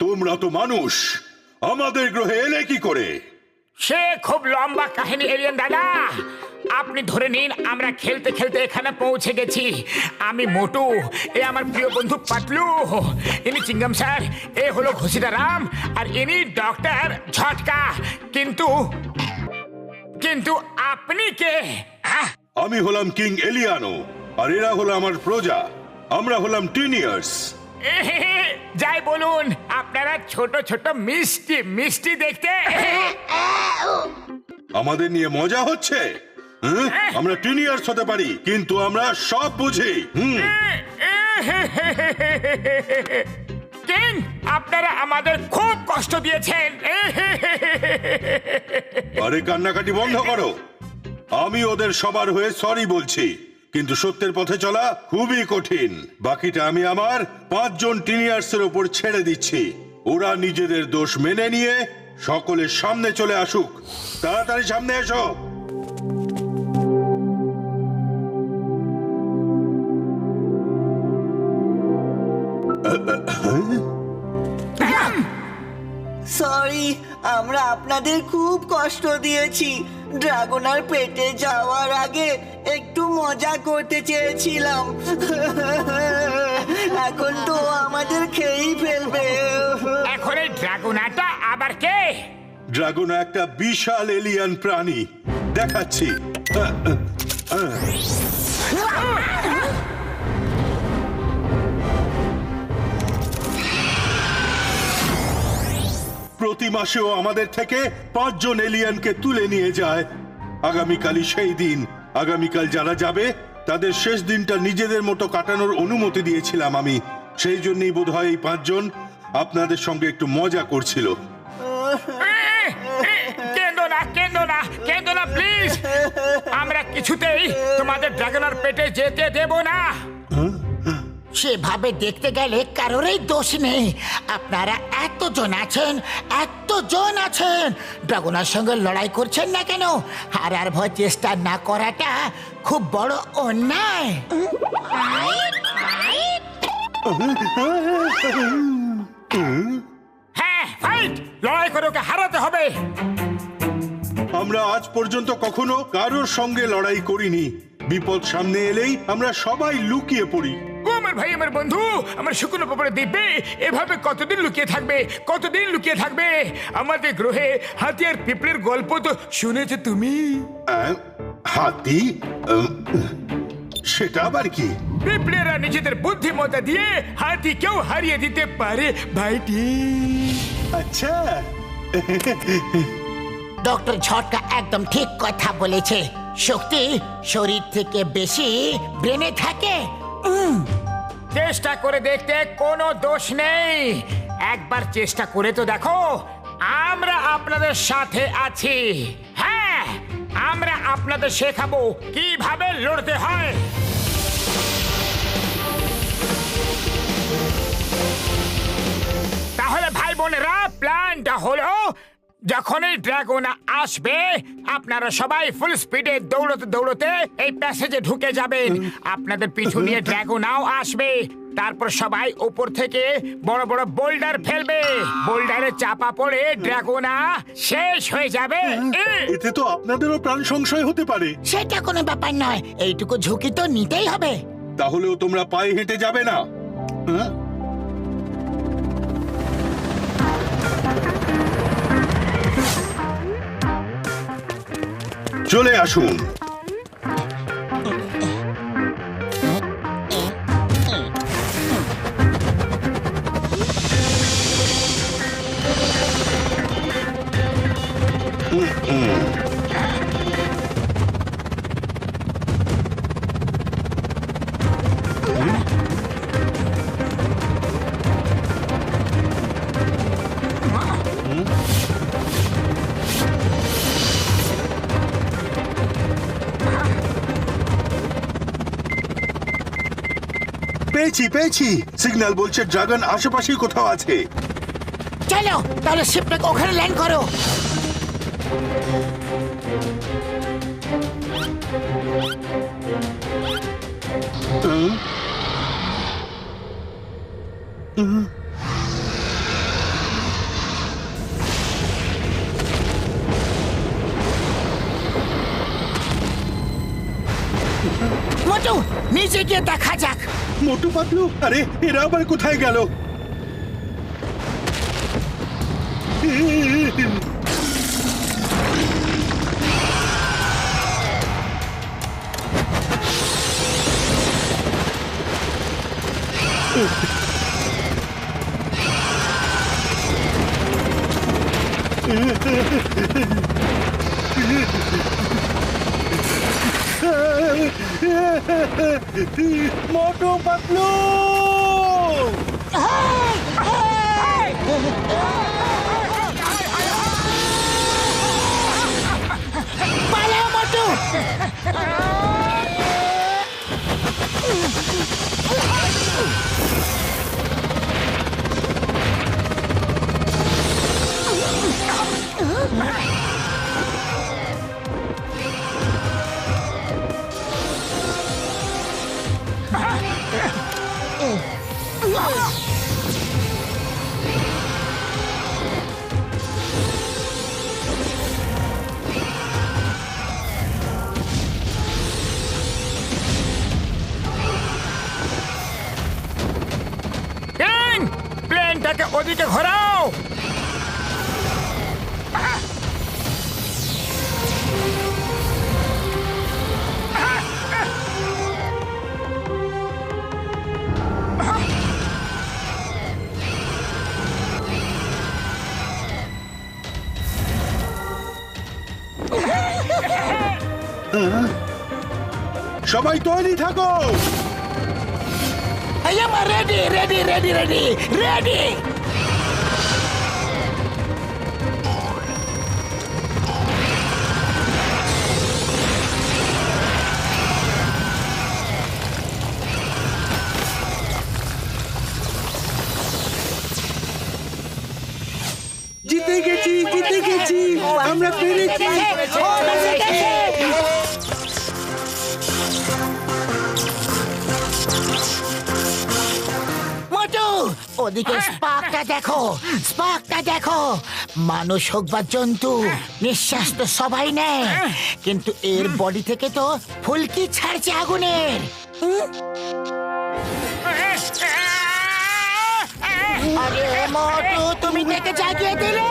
তোমরা তো মানুষ, আমাদের গ্রহে এলে কি করে? সে খুব লম্বা কাহিনী এলিয়েন দাদা। আপনি ধরে নিন আমরা খেলতে খেলতে এখানে পৌঁছে গেছি। আমি মোটু, এ আমার প্রিয় বন্ধু পাতলু, ইনি চিঙ্গাম স্যার, এ হলো ঘোষিতা রাম, আর ইনি ডক্টর ঝটকা। কিন্তু কিন্তু আপনি কে? আমি হলাম কিং এলিয়ানো, আর এরা হলো আমার প্রজা। আমরা হলাম টিনিয়ার্স। যাই বলুন, আপনারা ছোট ছোট মিষ্টি মিষ্টি দেখতে। আমাদের নিয়ে মজা হচ্ছে? আমরা টিনিয়ার্স হতে পারি, কিন্তু আমরা সব বুঝি। কিং, আপনারা আমাদের খুব কষ্ট দিয়েছেন। আরে কান্নাকাটি বন্ধ করো। আমি ওদের সবার হয়ে সরি বলছি, কিন্তু সত্যের পথে চলা খুবই কঠিন। বাকিটা আমি আমার 5 জন টিনিয়ার্সের উপর ছেড়ে দিচ্ছি। ওরা নিজেদের দোষ মেনে নিয়ে সকলের সামনে চলে আসুক। তাড়াতাড়ি সামনে এসো। সরি, আমরা আপনাদের খুব কষ্ট দিয়েছি। ড্রাগনার পেটে যাওয়ার আগে একটু মজা করতে চেয়েছিলাম। এখন তো আমাদের খেয়েই ফেলবে। এখন এই ড্রাগনাটা আবার কে? ড্রাগন একটা বিশাল এলিয়ান প্রাণী, দেখাচ্ছি। প্রতি মাসেও আমাদের থেকে 5 জন এলিয়ানকে তুলে নিয়ে যায়। আগামীকালই সেই দিন। আগামীকাল যারা যাবে তাদের শেষ দিনটা নিজেদের মতো কাটানোর অনুমতি দিয়েছিলাম আমি। সেই জন্যই বোধহয় এই 5 জন আপনাদের সঙ্গে একটু মজা করছিল। কেঁদো না, কেঁদো না, কেঁদো না প্লিজ। আমরা কিছুতেই তোমাদের ড্রাগনার পেটে যেতে দেব না। সেভাবে দেখতে গেলে কারোরই দোষ নেই। আপনারা এতজন আছেন, ড্রাগনের সঙ্গে লড়াই করছেন না কেন? হারার ভয় চেষ্টা না করাটা খুব বড় অন্যায়। হ্যাঁ, ফাইট, লড়াই করে ওকে হারাতে হবে। আমরা আজ পর্যন্ত কখনো কারোর সঙ্গে লড়াই করিনি। বিপদ সামনে এলেই আমরা সবাই লুকিয়ে পড়ি। ও আমার ভাই, আমার বন্ধু, আমার শুকনো পাপড়ে দিব্যে এভাবে কতদিন লুকিয়ে থাকবে? কতদিন লুকিয়ে থাকবে? আমাদের গ্রহে হাতি আর পিঁপড়ের গল্প তো শুনেছো তুমি? হাতি? সেটা আবার কি? পিঁপড়েরা নিজেদের বুদ্ধিমত্তা দিয়ে হাতিকেও হারিয়ে দিতে পারে ভাইটি। আচ্ছা, ডক্টর ঝটকা একদম ঠিক কথা বলেছে। শক্তি শরীর থেকে বেশি ব্রেনে থাকে। চেষ্টা করে দেখতে কোনো দোষ নেই, একবার চেষ্টা করে তো দেখো। আমরা আপনাদের সাথে আছি। হ্যাঁ, আমরা আপনাদের শেখাবো কিভাবে লড়তে হয়। তাহলে ভাই বোনেরা, প্ল্যানটা হলো যখনই ড্রাগন আসবে আপনারা সবাই ফুল স্পিডে দৌড়তে দৌড়তে এই প্যাসেজে ঢুকে যাবেন। আপনাদের পিছু নিয়ে ড্রাগনাও আসবে। তারপর সবাই উপর থেকে বড় বড় বোল্ডার ফেলবে। বোল্ডারে চাপা পড়ে ড্রাগনা শেষ হয়ে যাবে। এতে তো আপনাদেরও প্রাণ সংশয় হতে পারে। সেটা কোনো ব্যাপার নয়, এইটুকু ঝুঁকি তো নিতেই হবে। তাহলেও তোমরা পায়ে হেঁটে যাবে না? হ্যাঁ? চলে আসুন। পেয়েছি পেয়েছি, সিগন্যাল বলছে ড্রাগন আশেপাশেই কোথাও আছে। চলো তাহলে শিপটাকে ওখানে ল্যান্ড করো। মোটু, নিচে গিয়ে দেখা যাক। মোটু পাতলু, আরে এরা আবার কোথায় গেল? মোটু পাতলু, পালাও মোটু। প্লেনটাকে ওদিকে ঘোরাও। সবাই তৈরি থাকো। I am ready, ready, ready, ready, ready. জিতে গেছি, জিতে গেছি, আমরা পেরেছি। মোটু, ওদিকে স্পার্কটা দেখো, স্পার্কটা দেখো। মানুষ হোক বা জন্তু, নিঃশ্বাস তো সবাই নেয়, কিন্তু এর বডি থেকে তো ফুলকি ছাড়ছে আগুনের। আরে মোটু, তুমি দেখে জাগিয়ে দিলে।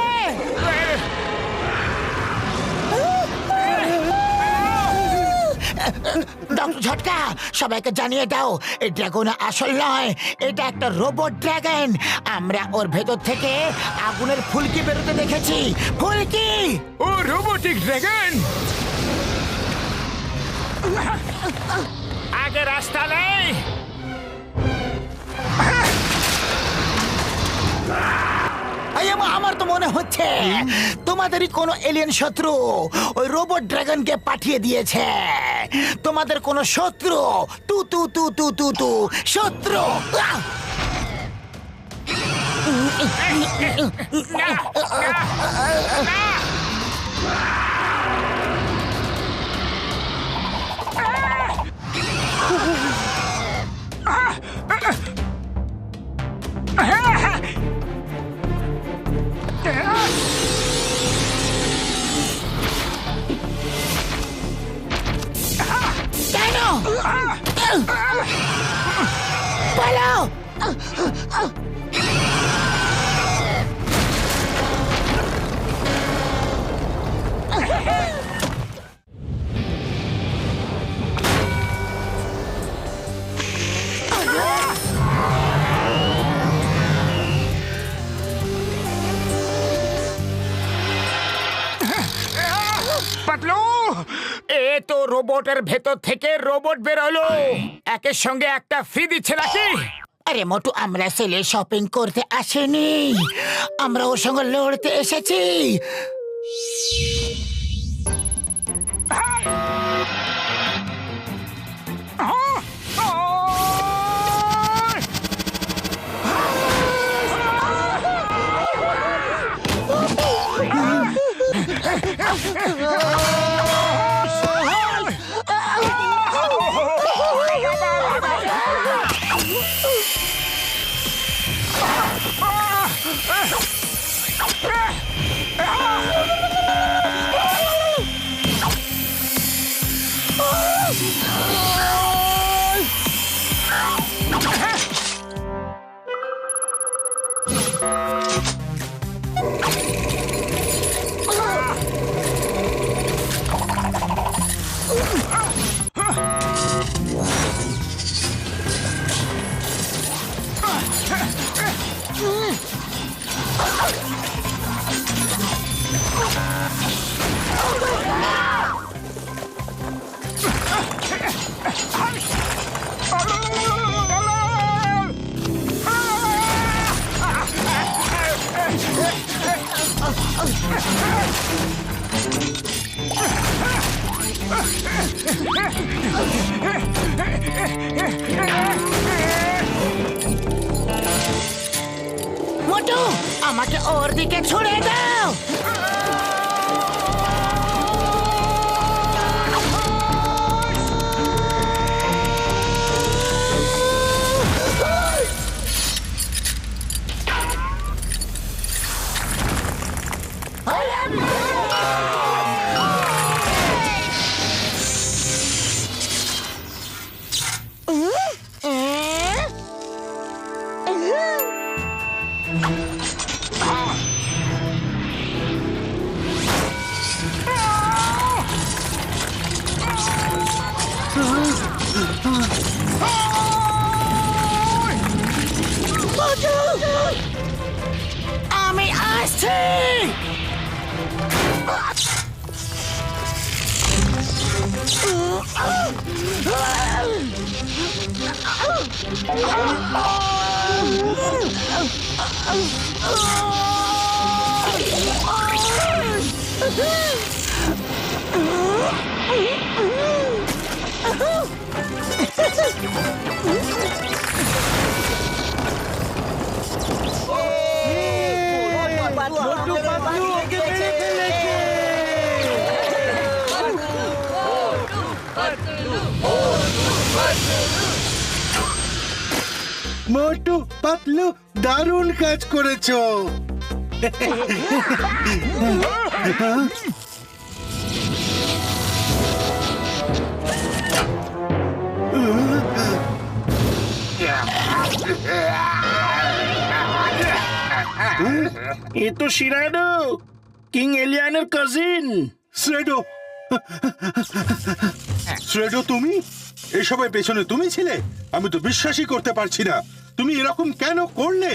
ডক্টর ঝটকা সবাইকে জানিয়ে দাও এই ড্রাগন আসল নয়, এটা একটা রোবট ড্রাগন। আমরা ওর ভেতর থেকে আগুনের ফুলকি বেরোতে দেখেছি। ফুলকি! ও রোবোটিক ড্রাগন! আগে রাস্তা নেই। আমার তো মনে হচ্ছে তোমাদেরই কোনো এলিয়েন শত্রু ওই রোবট ড্রাগনকে পাঠিয়ে দিয়েছে। তোমাদের কোনো শত্রু তু তু তু তু তু তু শত্রু। কেন পালাও? পাতলু, এ তো রোবটের ভেতর থেকে রোবট বেরোলো। একের সঙ্গে একটা ফ্রি দিচ্ছে নাকি? আরে মোটু, আমরা সেলে শপিং করতে আসিনি, আমরা ওর সঙ্গে লড়তে এসেছি। মোটু, আমাকে ওর দিকে ছুড়ে দাও। আমি আসছি। মোটু পাতলু দারুণ কাজ করেছো। এ তো শিরাডো, কিং এলিয়ানের কাজিন। শ্রেডো, শ্রেডো তুমি? এসবের পেছনে তুমি ছিলে? আমি তো বিশ্বাসই করতে পারছি না। তুমি এরকম কেন করলে?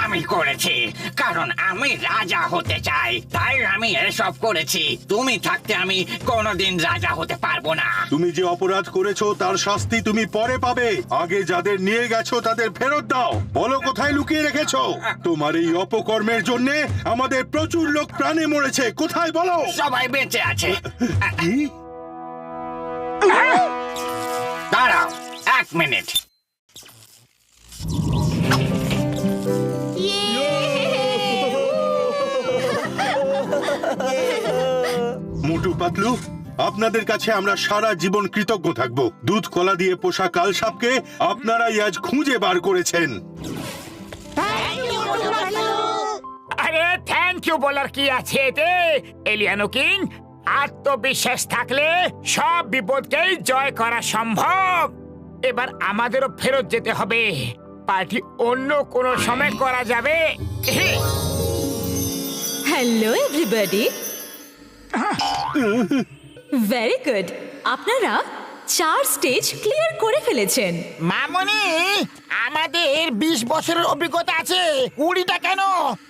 আমি করেছি কারণ আমি রাজা হতে চাই, তাই আমি এসব করেছি। তুমি থাকতে আমি কোনোদিন রাজা হতে পারবো না। তুমি যে অপরাধ করেছো তার শাস্তি তুমি পরে পাবে। আগে যাদের নিয়ে গেছো তাদের ফেরত দাও। বলো কোথায় লুকিয়ে রেখেছো? তোমার এই অপকর্মের জন্য আমাদের প্রচুর লোক প্রাণে মরেছে। কোথায় বলো? সবাই বেঁচে আছে। কি? দাঁড়াও 1 মিনিট। মোটু পাতলু, আপনাদের কাছে আমরা সারা জীবন কৃতজ্ঞ থাকবো। দুধ কলা দিয়ে পোষা কাল সাপকে আপনারাই আজ খুঁজে বার করেছেন। আরে থ্যাংক ইউ বলার কি আছে এতে এলিয়ানো কিং। আত্মবিশ্বাস থাকলে সব বিপদকেই জয় করা সম্ভব। এবার আমাদেরও ফেরত যেতে হবে। পার্টি অন্য কোনো সময় করা যাবে। Hello everybody, very good. আপনারা 4 স্টেজ ক্লিয়ার করে ফেলেছেন। মামনি, আমাদের 20 বছরের অভিজ্ঞতা আছে। 20টা কেন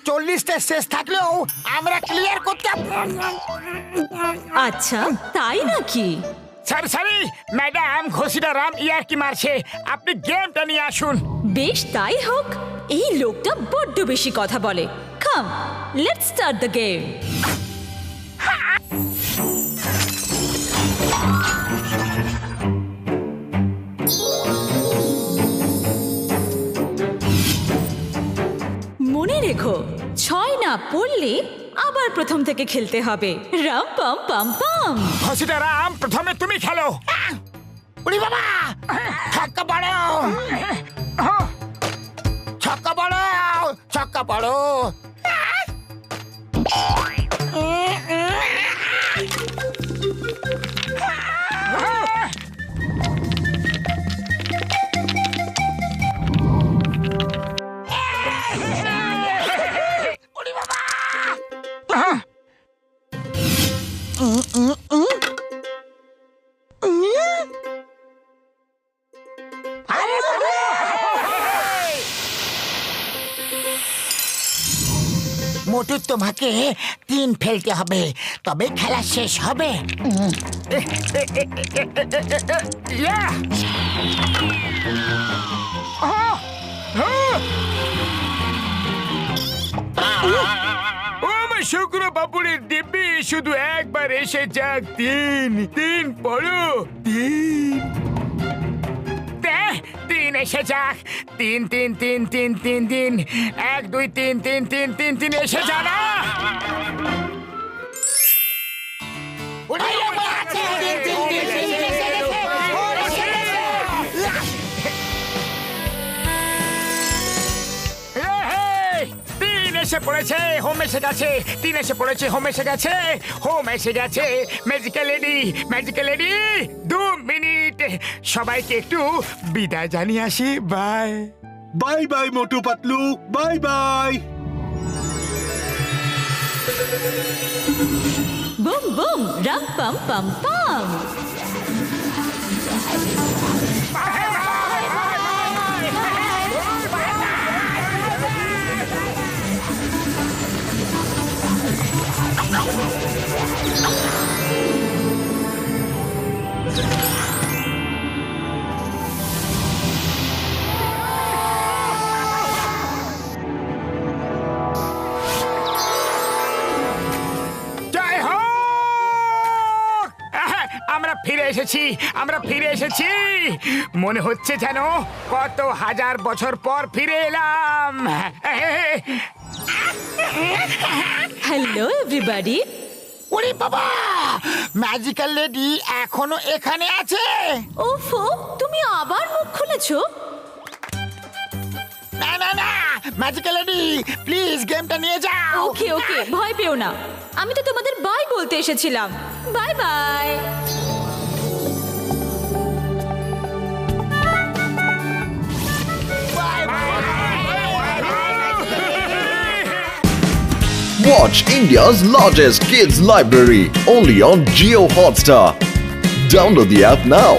40টা শেষ থাকলেও আমরা ক্লিয়ার করতে। আচ্ছা, তাই নাকি? সরি ম্যাডাম, ঘোষিটা রাম ইয়ার কি মারছে। আপনি গেমটা নিয়ে আসুন। বেশ, তাই হোক। এই লোকটা বড্ড বেশি কথা বলে। কাম, লেটস স্টার্ট দ্য গেম। মনে রেখো, 6 না পড়লে আবার প্রথম থেকে খেলতে হবে। রাম পাম পাম পাম। ঘোষিটা রাম, প্রথমে তুমি খেলো। উড়ি বাবা, ছক্কা পড়ো, ছক্কা পড়ো, ছক্কা পড়ো। মোটু, তোমাকে 3 ফেলতে হবে, তবে খেলা শেষ হবে। শুক্র বাপুরের দিব্যি শুধু একবার এসে যাক। 3 পড়ো, 3 এসে যাক। 3 3 3 3 3 3 1 2 3 3 3 3 3 এসে যা না। এসে পড়েছে, হোম এসে গেছে। 3 এসে পড়েছে, হোম এসে গেছে, হোম এসে গেছে। Magical lady, magical lady, 2 minute. সবাইকে একটু বিদায় জানিয়ে আসি। Bye bye bye Motu Patlu, bye bye. Boom boom, রাম পাম পাম পাম। আমরা ফিরে এসেছি, আমরা ফিরে এসেছি। মনে হচ্ছে যেন কত হাজার বছর পর ফিরে এলাম। Hello everybody. ওরে বাবা, ম্যাজিক্যাল লেডি এখনো এখানে আছে? ওফো, তুমি আবার মুখ খুলেছো? না না না, ম্যাজিক্যাল লেডি প্লিজ গেমটা নিয়ে যাও। ওকে ওকে, ভয় পেও না। আমি তো তোমাদের বাই বলতে এসেছিলাম। Bye bye. Watch India's largest kids library only on Jio Hotstar. Download the app now.